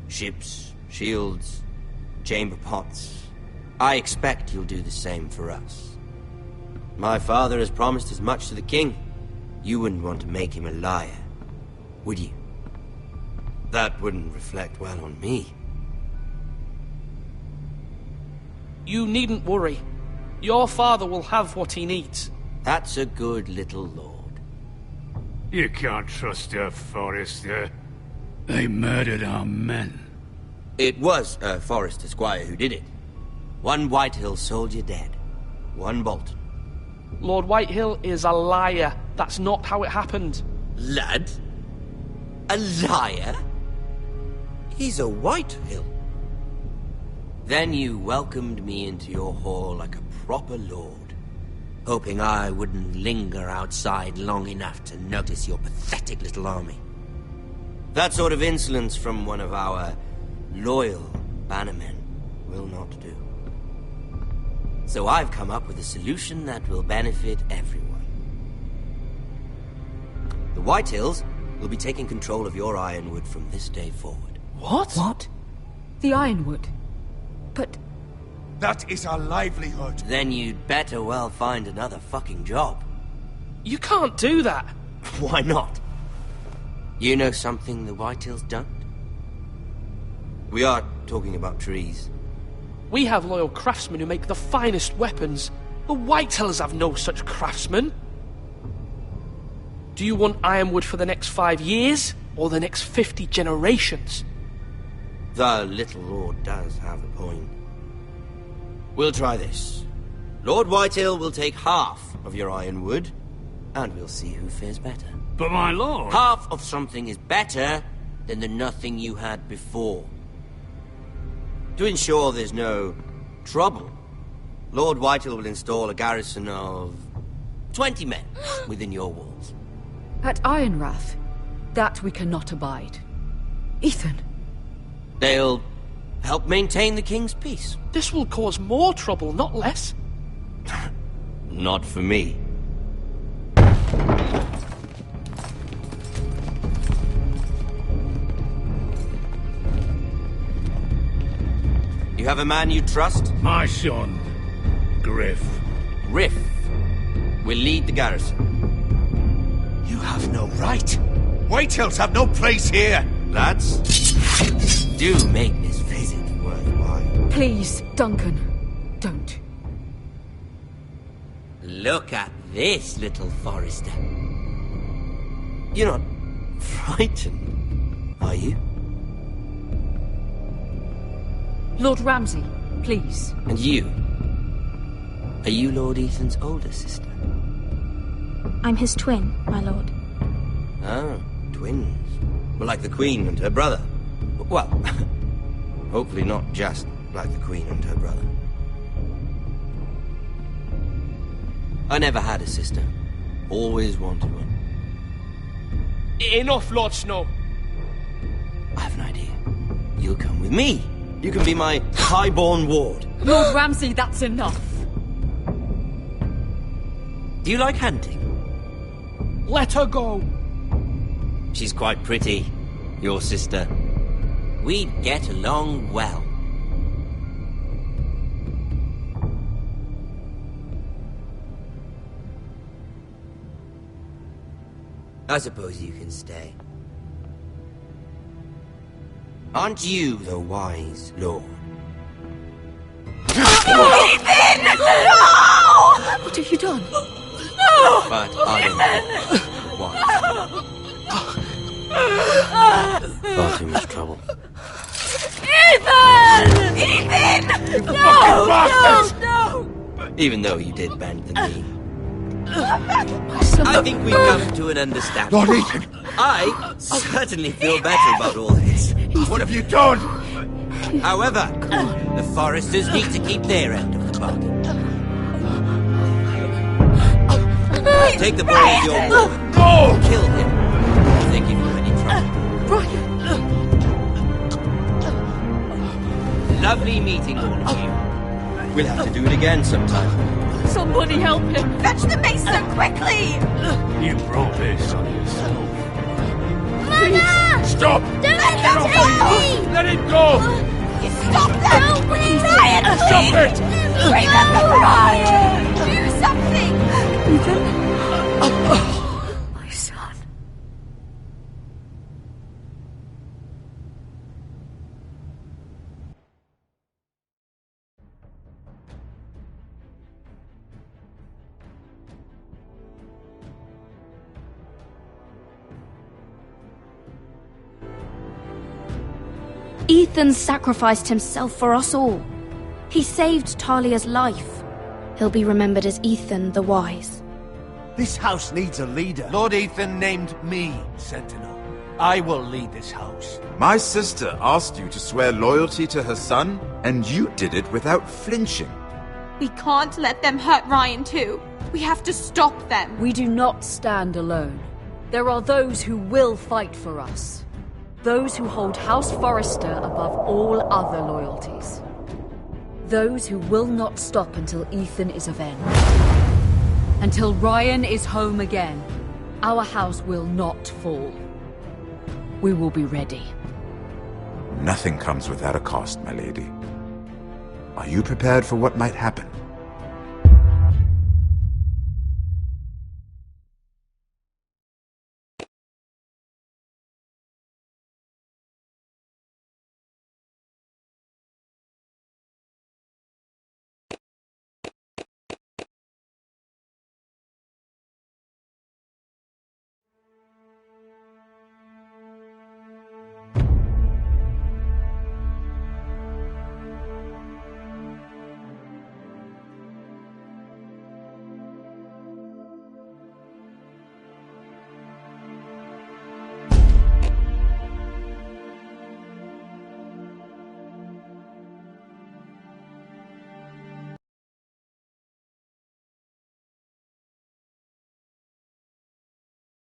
S19: Ships, shields, chamber pots. I expect you'll do the same for us. My father has promised as much to the king. You wouldn't want to make him a liar, would you? That wouldn't reflect well on me.
S13: You needn't worry. Your father will have what he needs.
S19: That's a good little lord.
S2: You can't trust her, Forrester. They murdered our men.
S19: It was a Forrester squire who did it. One Whitehill soldier dead. One Bolton.
S13: Lord Whitehill is a liar. That's not how it happened.
S19: Lad? A liar? He's a Whitehill. Then you welcomed me into your hall like a proper lord, hoping I wouldn't linger outside long enough to notice your pathetic little army. That sort of insolence from one of our loyal bannermen will not do. So I've come up with a solution that will benefit everyone. The Whitehills will be taking control of your ironwood from this day forward.
S9: What? What? The Ironwood? But...
S6: That is our livelihood.
S19: Then you'd better well find another fucking job.
S13: You can't do that.
S19: Why not? You know something the Whitehills don't? We are talking about trees.
S13: We have loyal craftsmen who make the finest weapons. The Whitehills have no such craftsmen. Do you want ironwood for the next 5 years, or the next 50 generations?
S19: The little lord does have a point. We'll try this. Lord Whitehill will take half of your ironwood, and we'll see who fares better.
S2: But my lord...
S19: Half of something is better than the nothing you had before. To ensure there's no trouble, Lord Whitehill will install a garrison of 20 men within your walls.
S9: At Ironrath? That we cannot abide. Ethan!
S19: They'll help maintain the king's peace.
S13: This will cause more trouble, not less.
S19: Not for me. You have a man you trust?
S2: My son, Griff.
S19: Griff will lead the garrison.
S5: You have no right. Whitehills have no place here.
S19: Lads, do make this visit worthwhile.
S9: Please, Duncan, don't.
S19: Look at this, little Forrester. You're not frightened, are you?
S9: Lord Ramsay, please.
S19: And you? Are you Lord Ethan's older sister?
S10: I'm his twin, my lord.
S19: Ah, twins. Well, like the Queen and her brother. Well, hopefully not just like the Queen and her brother. I never had a sister. Always wanted one.
S13: Enough, Lord Snow.
S19: I have an idea. You'll come with me. You can be my highborn ward.
S9: Lord Ramsay, that's enough.
S19: Do you like hunting?
S13: Let her go.
S19: She's quite pretty, your sister. We'd get along well. I suppose you can stay. Aren't you the wise lord?
S9: Ethan! No! What have you done? No!
S19: But I don't know why. Far too much trouble.
S9: Ethan! Ethan! No! No!
S19: Even though you did bend the knee. I think we've come to an understanding.
S5: Lord Ethan!
S19: I certainly feel better about all this.
S5: What have you done?
S19: However, the Forresters need to keep their end of the bargain. Take the boy as your ward.
S5: No!
S19: Kill him if they give you any trouble. Lovely meeting all of you. We'll have to do it again sometime.
S9: Somebody help him! Fetch the mason quickly!
S2: You brought this on yourself.
S12: Mama!
S2: Stop!
S12: Don't let him take me!
S2: Let it go!
S12: You stop that! No, please! Ryan,
S2: Stop it!
S12: Remember Ryan! Do something!
S9: Ethan? My son.
S10: Ethan sacrificed himself for us all. He saved Talia's life. He'll be remembered as Ethan the Wise.
S7: This house needs a leader.
S5: Lord Ethan named me Sentinel. I will lead this house.
S16: My sister asked you to swear loyalty to her son, and you did it without flinching.
S21: We can't let them hurt Ryan too. We have to stop them.
S9: We do not stand alone. There are those who will fight for us. Those who hold House Forrester above all other loyalties. Those who will not stop until Ethan is avenged. Until Ryan is home again, our house will not fall. We will be ready.
S16: Nothing comes without a cost, my lady. Are you prepared for what might happen?